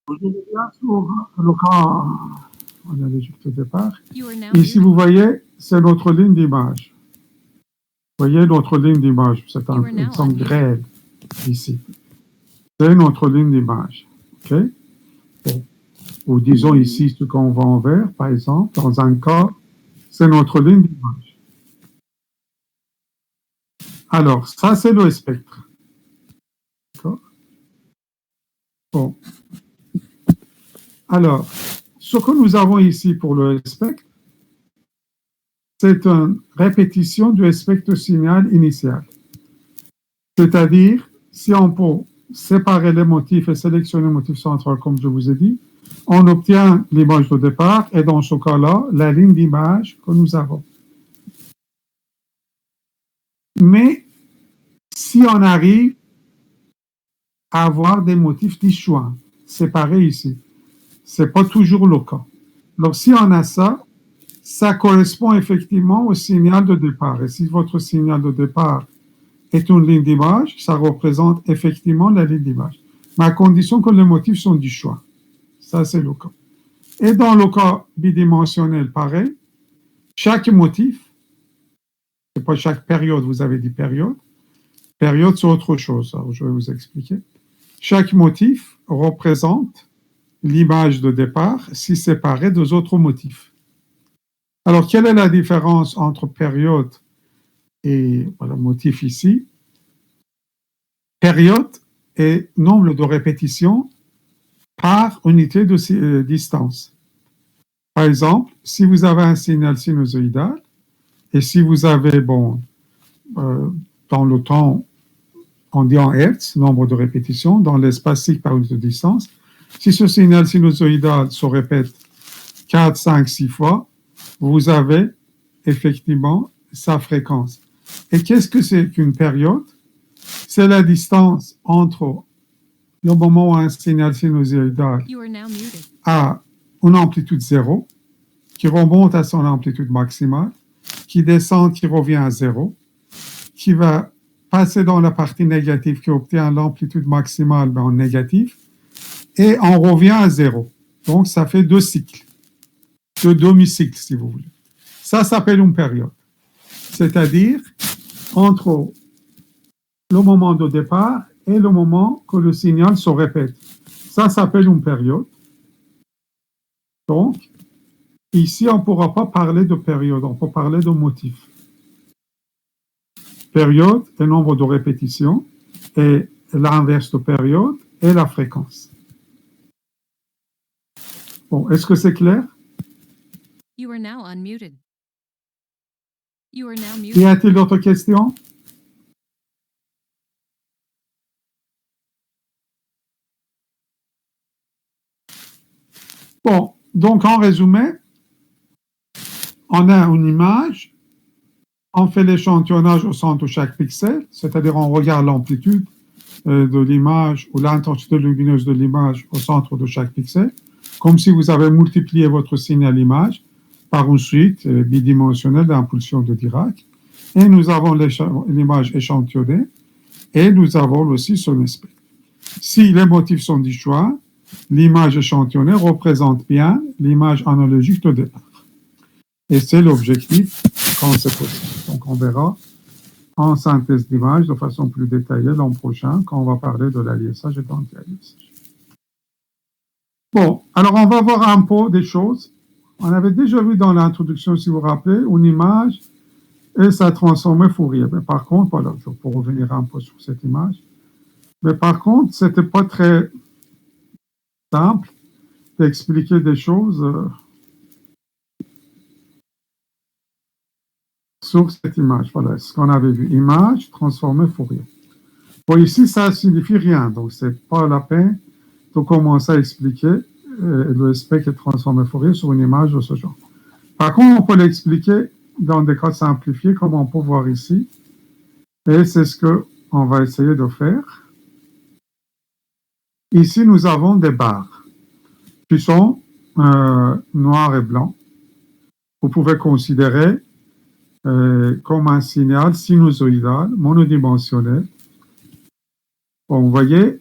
Je reviens sur le cas analogique de départ. Ici, vous voyez, c'est notre ligne d'image. Vous voyez notre ligne d'image, c'est un exemple grêle ici. C'est notre ligne d'image. Okay? Bon. Ou disons ici ce qu'on voit en vert, par exemple, dans un cas, c'est notre ligne d'image. Alors, ça, c'est le spectre. D'accord? Bon. Alors, ce que nous avons ici pour le spectre, c'est une répétition du spectre signal initial. C'est-à-dire, si on peut séparer les motifs et sélectionner le motif central, comme je vous ai dit, on obtient l'image de départ et dans ce cas-là, la ligne d'image que nous avons. Mais si on arrive à avoir des motifs disjoints, séparés ici, ce n'est pas toujours le cas. Donc, si on a ça, ça correspond effectivement au signal de départ. Et si votre signal de départ est une ligne d'image, ça représente effectivement la ligne d'image. Mais à condition que les motifs sont disjoints. Ça, c'est le cas. Et dans le cas bidimensionnel, pareil, chaque motif, c'est pas chaque période, vous avez dit période. Période, c'est autre chose. Alors, je vais vous expliquer. Chaque motif représente l'image de départ si séparée des autres motifs. Alors, quelle est la différence entre période et voilà, motif ici? Période est nombre de répétitions par unité de distance. Par exemple, si vous avez un signal sinusoïdal Et si vous avez, dans le temps, on dit en Hertz, nombre de répétitions, dans l'espace cycle par unité de distance, si ce signal sinusoïdal se répète 4, 5, 6 fois, vous avez effectivement sa fréquence. Et qu'est-ce que c'est qu'une période? C'est la distance entre le moment où un signal sinusoïdal a une amplitude 0, qui remonte à son amplitude maximale, qui descend, qui revient à 0, qui va passer dans la partie négative, qui obtient l'amplitude maximale en négatif, et on revient à 0. Donc, ça fait 2 cycles, 2 demi-cycles, si vous voulez. Ça s'appelle une période. C'est-à-dire, entre le moment de départ et le moment que le signal se répète. Ça s'appelle une période. Donc, ici, on ne pourra pas parler de période, on peut parler de motif. Période est nombre de répétitions, et l'inverse de période est la fréquence. Bon, est-ce que c'est clair? You are now unmuted. You are now muted. Y a-t-il d'autres questions? Bon, donc en résumé, on a une image, on fait l'échantillonnage au centre de chaque pixel, c'est-à-dire on regarde l'amplitude de l'image ou l'intensité lumineuse de l'image au centre de chaque pixel, comme si vous avez multiplié votre signal image par une suite bidimensionnelle d'impulsion de Dirac. Et nous avons l'image échantillonnée et nous avons aussi son esprit. Si les motifs sont disjoints, l'image échantillonnée représente bien l'image analogique de départ. Et c'est l'objectif quand c'est possible. Donc on verra en synthèse d'image de façon plus détaillée l'an prochain quand on va parler de l'alliessage et de l'anti-alliessage. Bon, alors on va voir un peu des choses. On avait déjà vu dans l'introduction, si vous vous rappelez, une image et sa transformée Fourier. Mais par contre, voilà, je peux revenir un peu sur cette image. Mais par contre, ce n'était pas très simple d'expliquer des choses sur cette image. Voilà ce qu'on avait vu. Image transformée Fourier. Bon, ici, ça ne signifie rien. Donc, ce n'est pas la peine de commencer à expliquer le spectre transformé Fourier sur une image de ce genre. Par contre, on peut l'expliquer dans des cas simplifiés, comme on peut voir ici. Et c'est ce qu'on va essayer de faire. Ici, nous avons des barres qui sont noirs et blancs. Vous pouvez considérer comme un signal sinusoïdal monodimensionnel. Bon, vous voyez,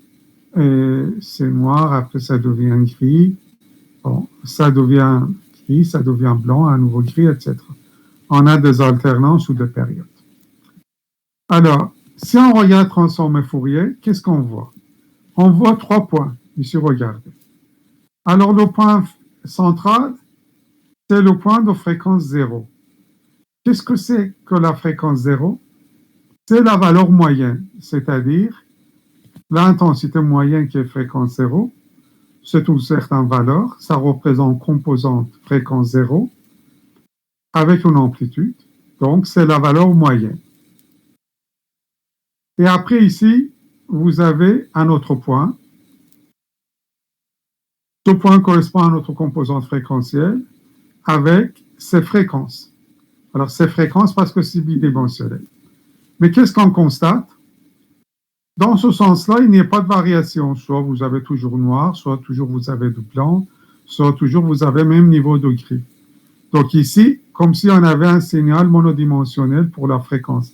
c'est noir, après ça devient gris, bon, ça devient gris, ça devient blanc, à nouveau gris, etc. On a des alternances ou des périodes. Alors, si on regarde transformé Fourier, qu'est-ce qu'on voit? On voit 3 points, ici, regardez. Alors, le point central, c'est le point de fréquence 0. Qu'est-ce que c'est que la fréquence 0? C'est la valeur moyenne, c'est-à-dire l'intensité moyenne qui est fréquence 0, c'est une certaine valeur, ça représente composante fréquence 0 avec une amplitude, donc c'est la valeur moyenne. Et après ici, vous avez un autre point. Ce point correspond à notre composante fréquentielle avec ses fréquences. Alors, c'est fréquences parce que c'est bidimensionnel. Mais qu'est-ce qu'on constate? Dans ce sens-là, il n'y a pas de variation. Soit vous avez toujours noir, soit toujours vous avez du blanc, soit toujours vous avez même niveau de gris. Donc ici, comme si on avait un signal monodimensionnel pour la fréquence.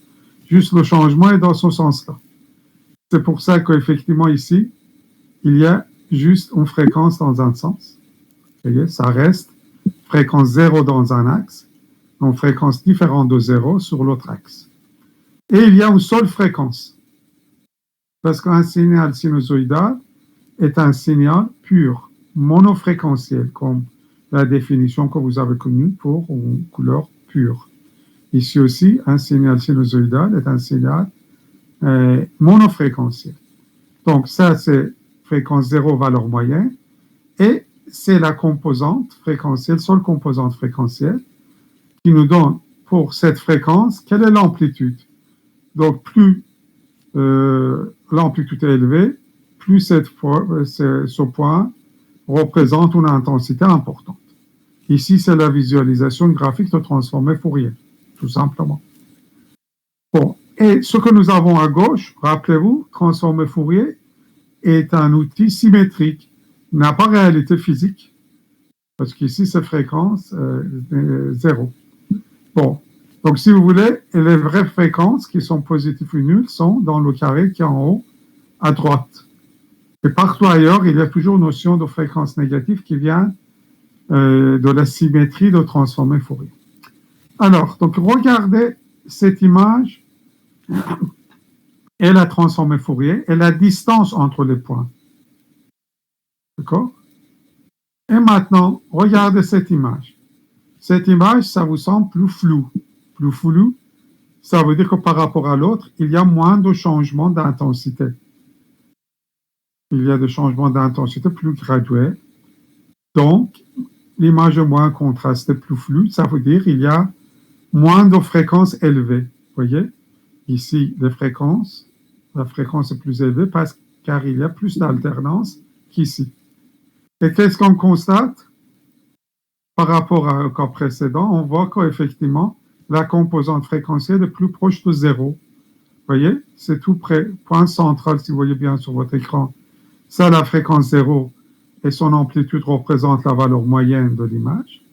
Juste le changement est dans ce sens-là. C'est pour ça qu'effectivement ici, il y a juste une fréquence dans un sens. Vous voyez, ça reste fréquence 0 dans un axe, donc fréquence différente de 0 sur l'autre axe. Et il y a une seule fréquence. Parce qu'un signal sinusoïdal est un signal pur, monofréquentiel, comme la définition que vous avez connue pour une couleur pure. Ici aussi, un signal sinusoïdal est un signal monofréquentiel. Donc ça, c'est fréquence 0, valeur moyenne, et c'est la composante fréquentielle, seule composante fréquentielle, qui nous donne pour cette fréquence, quelle est l'amplitude? Donc, plus l'amplitude est élevée, plus ce point représente une intensité importante. Ici, c'est la visualisation graphique de transformé Fourier, tout simplement. Bon, et ce que nous avons à gauche, rappelez-vous, transformé Fourier est un outil symétrique, n'a pas réalité physique, parce qu'ici, c'est fréquence 0. Bon, donc si vous voulez, les vraies fréquences qui sont positives ou nulles sont dans le carré qui est en haut, à droite. Et partout ailleurs, il y a toujours notion de fréquence négative qui vient de la symétrie de transformé Fourier. Alors, donc regardez cette image et la transformée Fourier et la distance entre les points. D'accord? Et maintenant, regardez cette image. Cette image, ça vous semble plus flou. Plus flou, ça veut dire que par rapport à l'autre, il y a moins de changements d'intensité. Il y a des changements d'intensité plus graduels. Donc, l'image est moins contrastée, plus floue, ça veut dire qu'il y a moins de fréquences élevées. Vous voyez? Ici, la fréquence est plus élevée car il y a plus d'alternance qu'ici. Et qu'est-ce qu'on constate? Par rapport au cas précédent, on voit qu'effectivement, la composante fréquentielle est plus proche de 0. Vous voyez? C'est tout près. Point central, si vous voyez bien sur votre écran, c'est la fréquence 0 et son amplitude représente la valeur moyenne de l'image.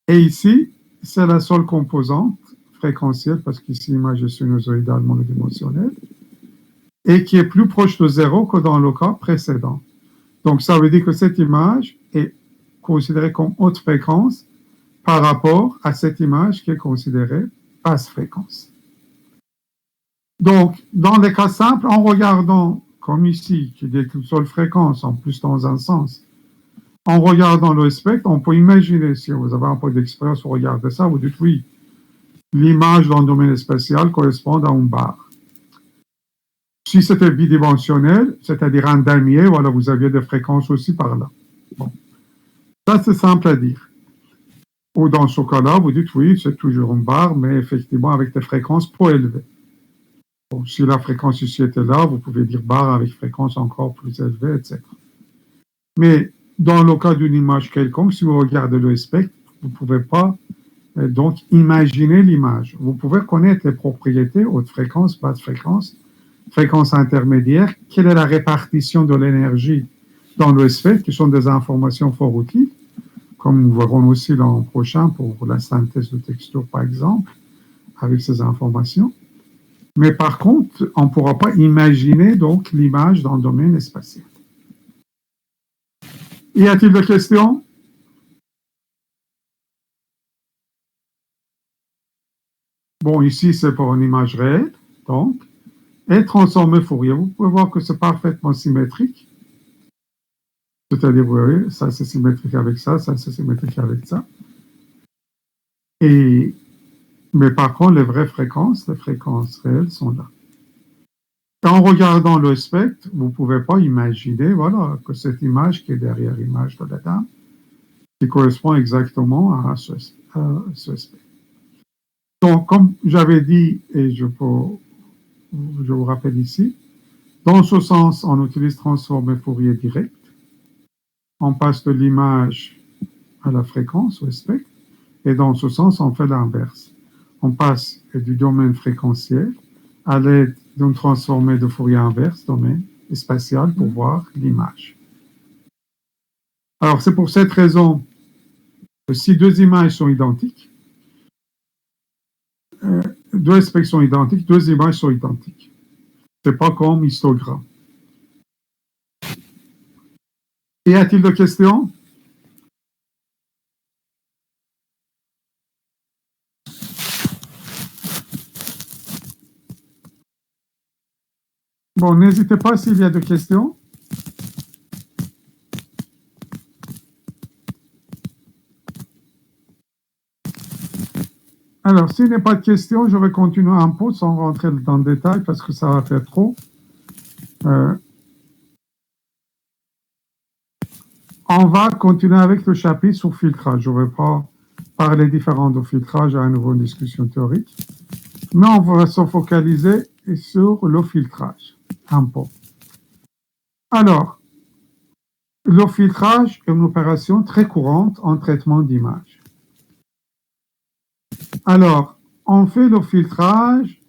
Et ici, c'est la seule composante fréquentielle, parce qu'ici, l'image est sinusoïdale monodimensionnelle, et qui est plus proche de 0 que dans le cas précédent. Donc, ça veut dire que cette image est considérée comme haute fréquence par rapport à cette image qui est considérée basse fréquence. Donc, dans les cas simples, en regardant, comme ici, qui est une seule fréquence, en plus dans un sens, en regardant le spectre, on peut imaginer, si vous avez un peu d'expérience, vous regardez ça, vous dites oui, l'image dans le domaine spatial correspond à une barre. Si c'était bidimensionnel, c'est-à-dire un damier, voilà, vous aviez des fréquences aussi par là. Bon. Ça, c'est simple à dire. Ou dans ce cas-là, vous dites oui, c'est toujours une barre, mais effectivement avec des fréquences peu élevées. Bon, si la fréquence ici était là, vous pouvez dire barre avec fréquence encore plus élevée, etc. Mais dans le cas d'une image quelconque, si vous regardez le spectre, vous ne pouvez pas donc imaginer l'image. Vous pouvez connaître les propriétés, haute fréquence, basse fréquence, fréquence intermédiaire, quelle est la répartition de l'énergie dans le spectre, qui sont des informations fort utiles, comme nous verrons aussi l'an prochain pour la synthèse de texture, par exemple, avec ces informations. Mais par contre, on ne pourra pas imaginer donc l'image dans le domaine spatial. Y a-t-il des questions? Bon, ici, c'est pour une image réelle, donc, et transformé Fourier. Vous pouvez voir que c'est parfaitement symétrique. C'est-à-dire, vous voyez, ça c'est symétrique avec ça c'est symétrique avec ça. Mais par contre, les vraies fréquences, les fréquences réelles sont là. En regardant le spectre, vous ne pouvez pas imaginer, voilà, que cette image qui est derrière l'image de la dame, qui correspond exactement à ce spectre. Donc, comme j'avais dit, et je vous rappelle ici, dans ce sens, on utilise transformé Fourier direct. On passe de l'image à la fréquence, au spectre, et dans ce sens, on fait l'inverse. On passe du domaine fréquentiel à l'aide d'un transformé de Fourier inverse, domaine spatial, pour voir l'image. Alors, c'est pour cette raison que si deux images sont identiques, deux spectres sont identiques, deux images sont identiques. Ce n'est pas comme histogramme. Y a-t-il de questions? Bon, n'hésitez pas s'il y a des questions. Alors, s'il n'y a pas de questions, je vais continuer un peu sans rentrer dans le détail parce que ça va faire trop. On va continuer avec le chapitre sur filtrage. Je ne vais pas par les différents de filtrage, à nouveau une discussion théorique. Mais on va se focaliser sur le filtrage un peu. Alors, le filtrage est une opération très courante en traitement d'image. Alors, on fait le filtrage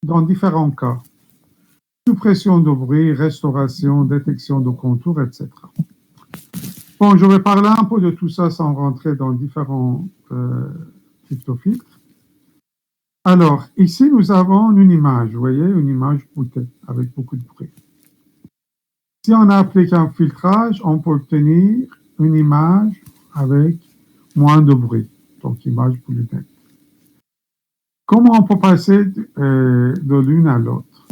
dans différents cas. Suppression de bruit, restauration, détection de contours, etc. Bon, je vais parler un peu de tout ça sans rentrer dans différents types de filtres. Alors, ici, nous avons une image, vous voyez, une image broutée avec beaucoup de bruit. Si on applique un filtrage, on peut obtenir une image avec moins de bruit, donc image plus nette. Comment on peut passer de l'une à l'autre?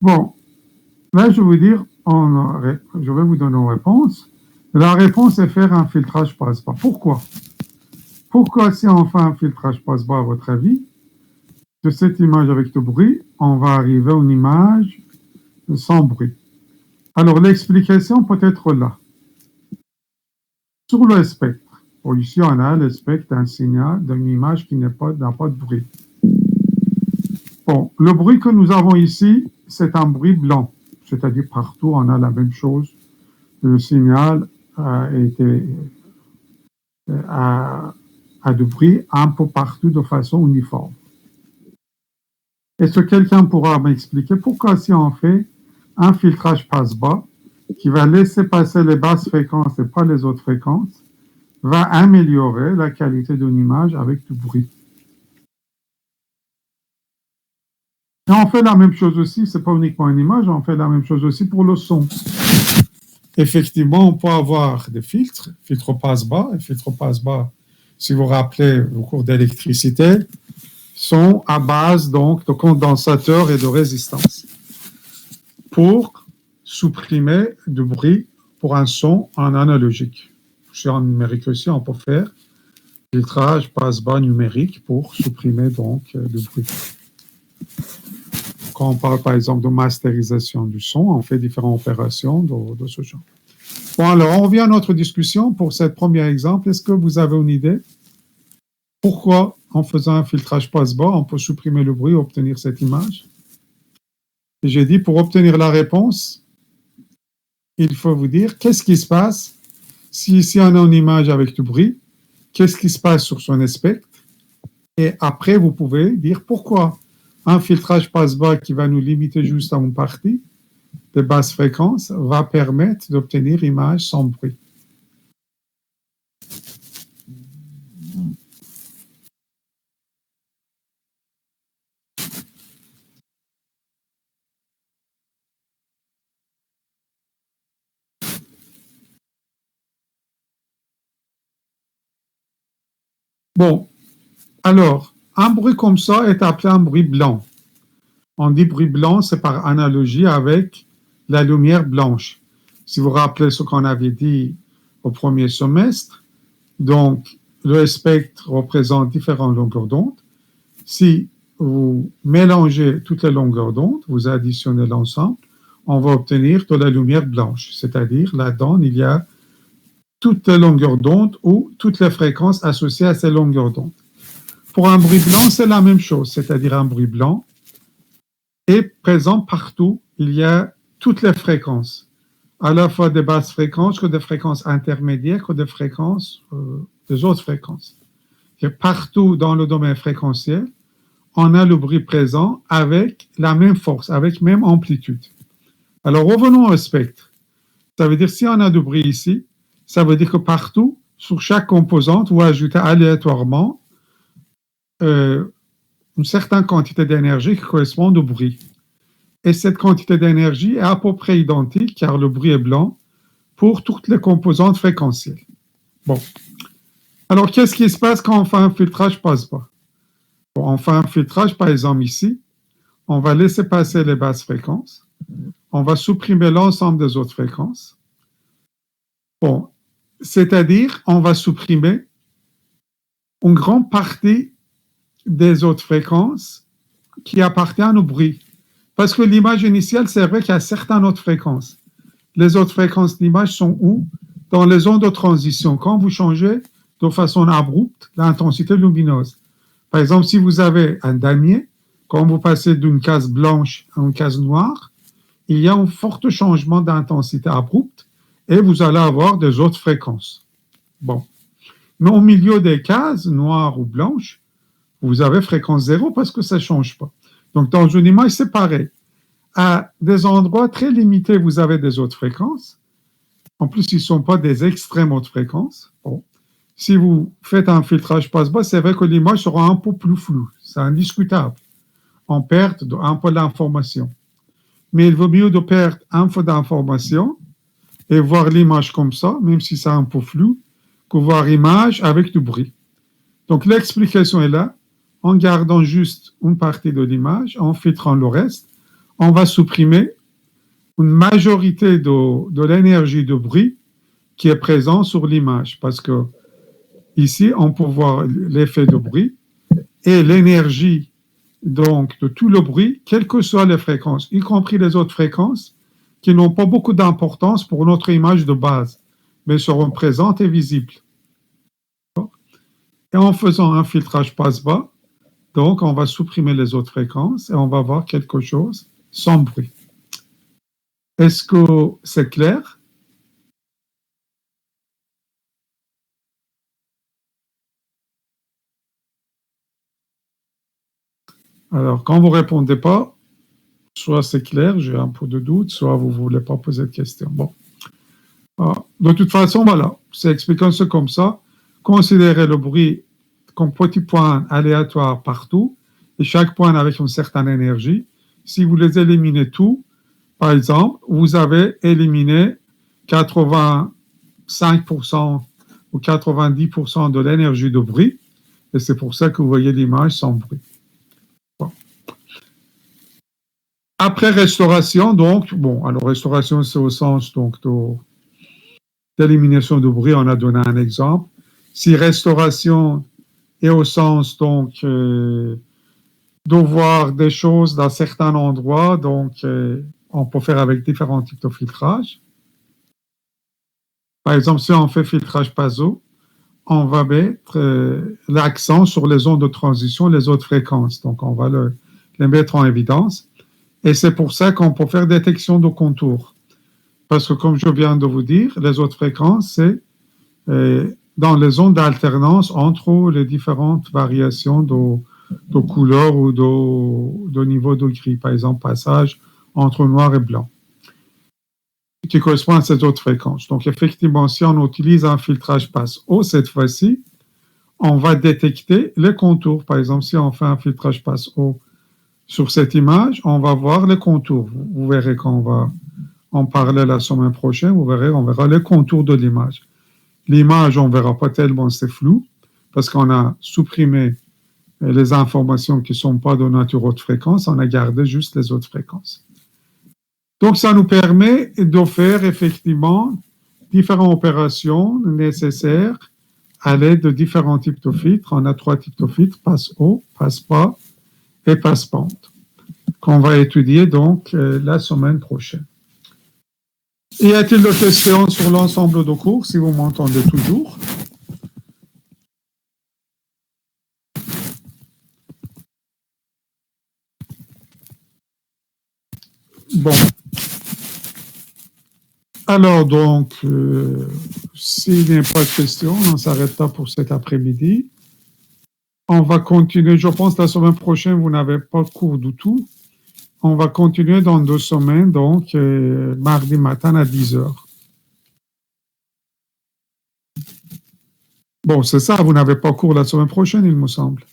Bon, là, je vais vous dire, je vais vous donner une réponse. La réponse est faire un filtrage passe-bas. Pourquoi? Pourquoi si on fait un filtrage passe-bas, à votre avis, de cette image avec du bruit, on va arriver à une image sans bruit? Alors, l'explication peut être là. Sur le spectre, ici, on a le spectre d'un signal, d'une image qui n'a pas de bruit. Bon, le bruit que nous avons ici, c'est un bruit blanc, c'est-à-dire partout, on a la même chose. Le signal a du bruit un peu partout de façon uniforme. Est-ce que quelqu'un pourra m'expliquer pourquoi si on fait un filtrage passe-bas qui va laisser passer les basses fréquences et pas les autres fréquences, va améliorer la qualité d'une image avec du bruit? Et on fait la même chose aussi, c'est pas uniquement une image, on fait la même chose aussi pour le son. Effectivement, on peut avoir des filtres passe-bas, et filtres passe-bas, si vous vous rappelez au cours d'électricité, sont à base donc de condensateurs et de résistance pour supprimer du bruit pour un son en analogique. Si en numérique aussi, on peut faire filtrage passe-bas numérique pour supprimer donc du bruit. Quand on parle par exemple de masterisation du son, on fait différentes opérations de ce genre. Bon, alors on revient à notre discussion pour ce premier exemple. Est-ce que vous avez une idée pourquoi en faisant un filtrage passe-bas, on peut supprimer le bruit et obtenir cette image? Et j'ai dit pour obtenir la réponse, il faut vous dire qu'est-ce qui se passe si ici on a une image avec du bruit, qu'est-ce qui se passe sur son spectre, et après vous pouvez dire pourquoi un filtrage passe-bas qui va nous limiter juste à une partie de basse fréquence va permettre d'obtenir une image sans bruit. Bon, alors, un bruit comme ça est appelé un bruit blanc. On dit bruit blanc, c'est par analogie avec la lumière blanche. Si vous vous rappelez ce qu'on avait dit au premier semestre, donc le spectre représente différentes longueurs d'onde. Si vous mélangez toutes les longueurs d'onde, vous additionnez l'ensemble, on va obtenir de la lumière blanche. C'est-à-dire, là-dedans, il y a toutes les longueurs d'onde ou toutes les fréquences associées à ces longueurs d'onde. Pour un bruit blanc, c'est la même chose, c'est-à-dire un bruit blanc est présent partout. Il y a toutes les fréquences, à la fois des basses fréquences que des fréquences intermédiaires que des fréquences, des autres fréquences. Et partout dans le domaine fréquentiel, on a le bruit présent avec la même force, avec même amplitude. Alors revenons au spectre. Ça veut dire si on a du bruit ici, ça veut dire que partout, sur chaque composante, vous ajoutez aléatoirement une certaine quantité d'énergie qui correspond au bruit. Et cette quantité d'énergie est à peu près identique, car le bruit est blanc, pour toutes les composantes fréquentielles. Bon. Alors, qu'est-ce qui se passe quand on fait un filtrage passe-bas? Bon, on fait un filtrage, par exemple ici, on va laisser passer les basses fréquences, on va supprimer l'ensemble des autres fréquences. Bon, c'est-à-dire, on va supprimer une grande partie des autres fréquences qui appartiennent au bruit. Parce que l'image initiale servait qu'à certaines autres fréquences. Les autres fréquences d'image sont où? Dans les ondes de transition. Quand vous changez de façon abrupte l'intensité lumineuse. Par exemple, si vous avez un damier, quand vous passez d'une case blanche à une case noire, il y a un fort changement d'intensité abrupte et vous allez avoir des autres fréquences. Bon. Mais au milieu des cases noires ou blanches, vous avez fréquence zéro parce que ça ne change pas. Donc, dans une image, c'est pareil. À des endroits très limités, vous avez des hautes fréquences. En plus, ils ne sont pas des extrêmes hautes fréquences. Bon. Si vous faites un filtrage passe-bas, c'est vrai que l'image sera un peu plus floue. C'est indiscutable. On perd un peu d'information. Mais il vaut mieux de perdre un peu d'information et voir l'image comme ça, même si c'est un peu flou, que voir l'image avec du bruit. Donc, l'explication est là. En gardant juste une partie de l'image, en filtrant le reste, on va supprimer une majorité de l'énergie de bruit qui est présente sur l'image. Parce que ici, on peut voir l'effet de bruit et l'énergie donc de tout le bruit, quelles que soient les fréquences, y compris les autres fréquences, qui n'ont pas beaucoup d'importance pour notre image de base, mais seront présentes et visibles. Et en faisant un filtrage passe-bas, donc on va supprimer les autres fréquences et on va voir quelque chose sans bruit. Est-ce que c'est clair? Alors, quand vous ne répondez pas, soit c'est clair, j'ai un peu de doute, soit vous ne voulez pas poser de questions. Bon. De toute façon, voilà, c'est expliquant ce comme ça. Considérez le bruit comme petit point aléatoire partout, et chaque point avec une certaine énergie. Si vous les éliminez tous, par exemple, vous avez éliminé 85% ou 90% de l'énergie de bruit, et c'est pour ça que vous voyez l'image sans bruit. Bon. Après restauration, donc, bon, alors restauration, c'est au sens donc d'élimination de bruit, on a donné un exemple. Si restauration est au sens donc de voir des choses dans certains endroits, donc on peut faire avec différents types de filtrage. Par exemple, si on fait filtrage PASO, on va mettre l'accent sur les zones de transition, les autres fréquences. Donc, on va les mettre en évidence. Et c'est pour ça qu'on peut faire détection de contours. Parce que, comme je viens de vous dire, les autres fréquences, c'est dans les zones d'alternance entre les différentes variations de couleur ou de niveau de gris. Par exemple, passage entre noir et blanc, qui correspond à ces autres fréquences. Donc, effectivement, si on utilise un filtrage passe-haut, cette fois-ci, on va détecter les contours. Par exemple, si on fait un filtrage passe-haut sur cette image, on va voir les contours. Vous verrez quand on va en parler la semaine prochaine, on verra les contours de l'image. L'image, on ne verra pas tellement, c'est flou, parce qu'on a supprimé les informations qui ne sont pas de nature haute fréquence, on a gardé juste les autres fréquences. Donc, ça nous permet de faire effectivement différentes opérations nécessaires à l'aide de différents types de filtres. On a 3 types de filtres, passe-haut, passe-bas et passe-pente, qu'on va étudier donc la semaine prochaine. Y a-t-il des questions sur l'ensemble de cours, si vous m'entendez toujours? Bon. Alors, donc, s'il n'y a pas de questions, on s'arrête là pour cet après-midi. On va continuer, je pense, la semaine prochaine, vous n'avez pas de cours du tout. On va continuer dans 2 semaines, donc mardi matin à 10h. Bon, c'est ça, vous n'avez pas cours la semaine prochaine, il me semble.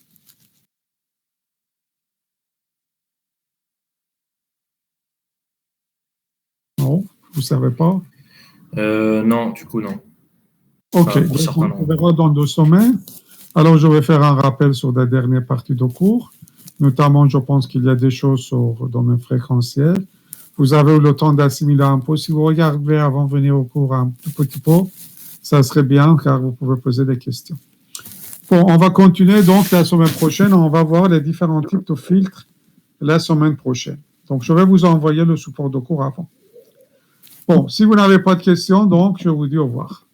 Non, vous ne savez pas? Non, du coup, non. Ok, Enfin, on verra dans 2 semaines. Alors, je vais faire un rappel sur la dernière partie de cours. Notamment, je pense qu'il y a des choses sur le domaine fréquentiel. Vous avez eu le temps d'assimiler un peu. Si vous regardez avant de venir au cours un tout petit peu, ça serait bien, car vous pouvez poser des questions. Bon, on va continuer donc la semaine prochaine. On va voir les différents types de filtres la semaine prochaine. Donc, je vais vous envoyer le support de cours avant. Bon, si vous n'avez pas de questions, donc, je vous dis au revoir.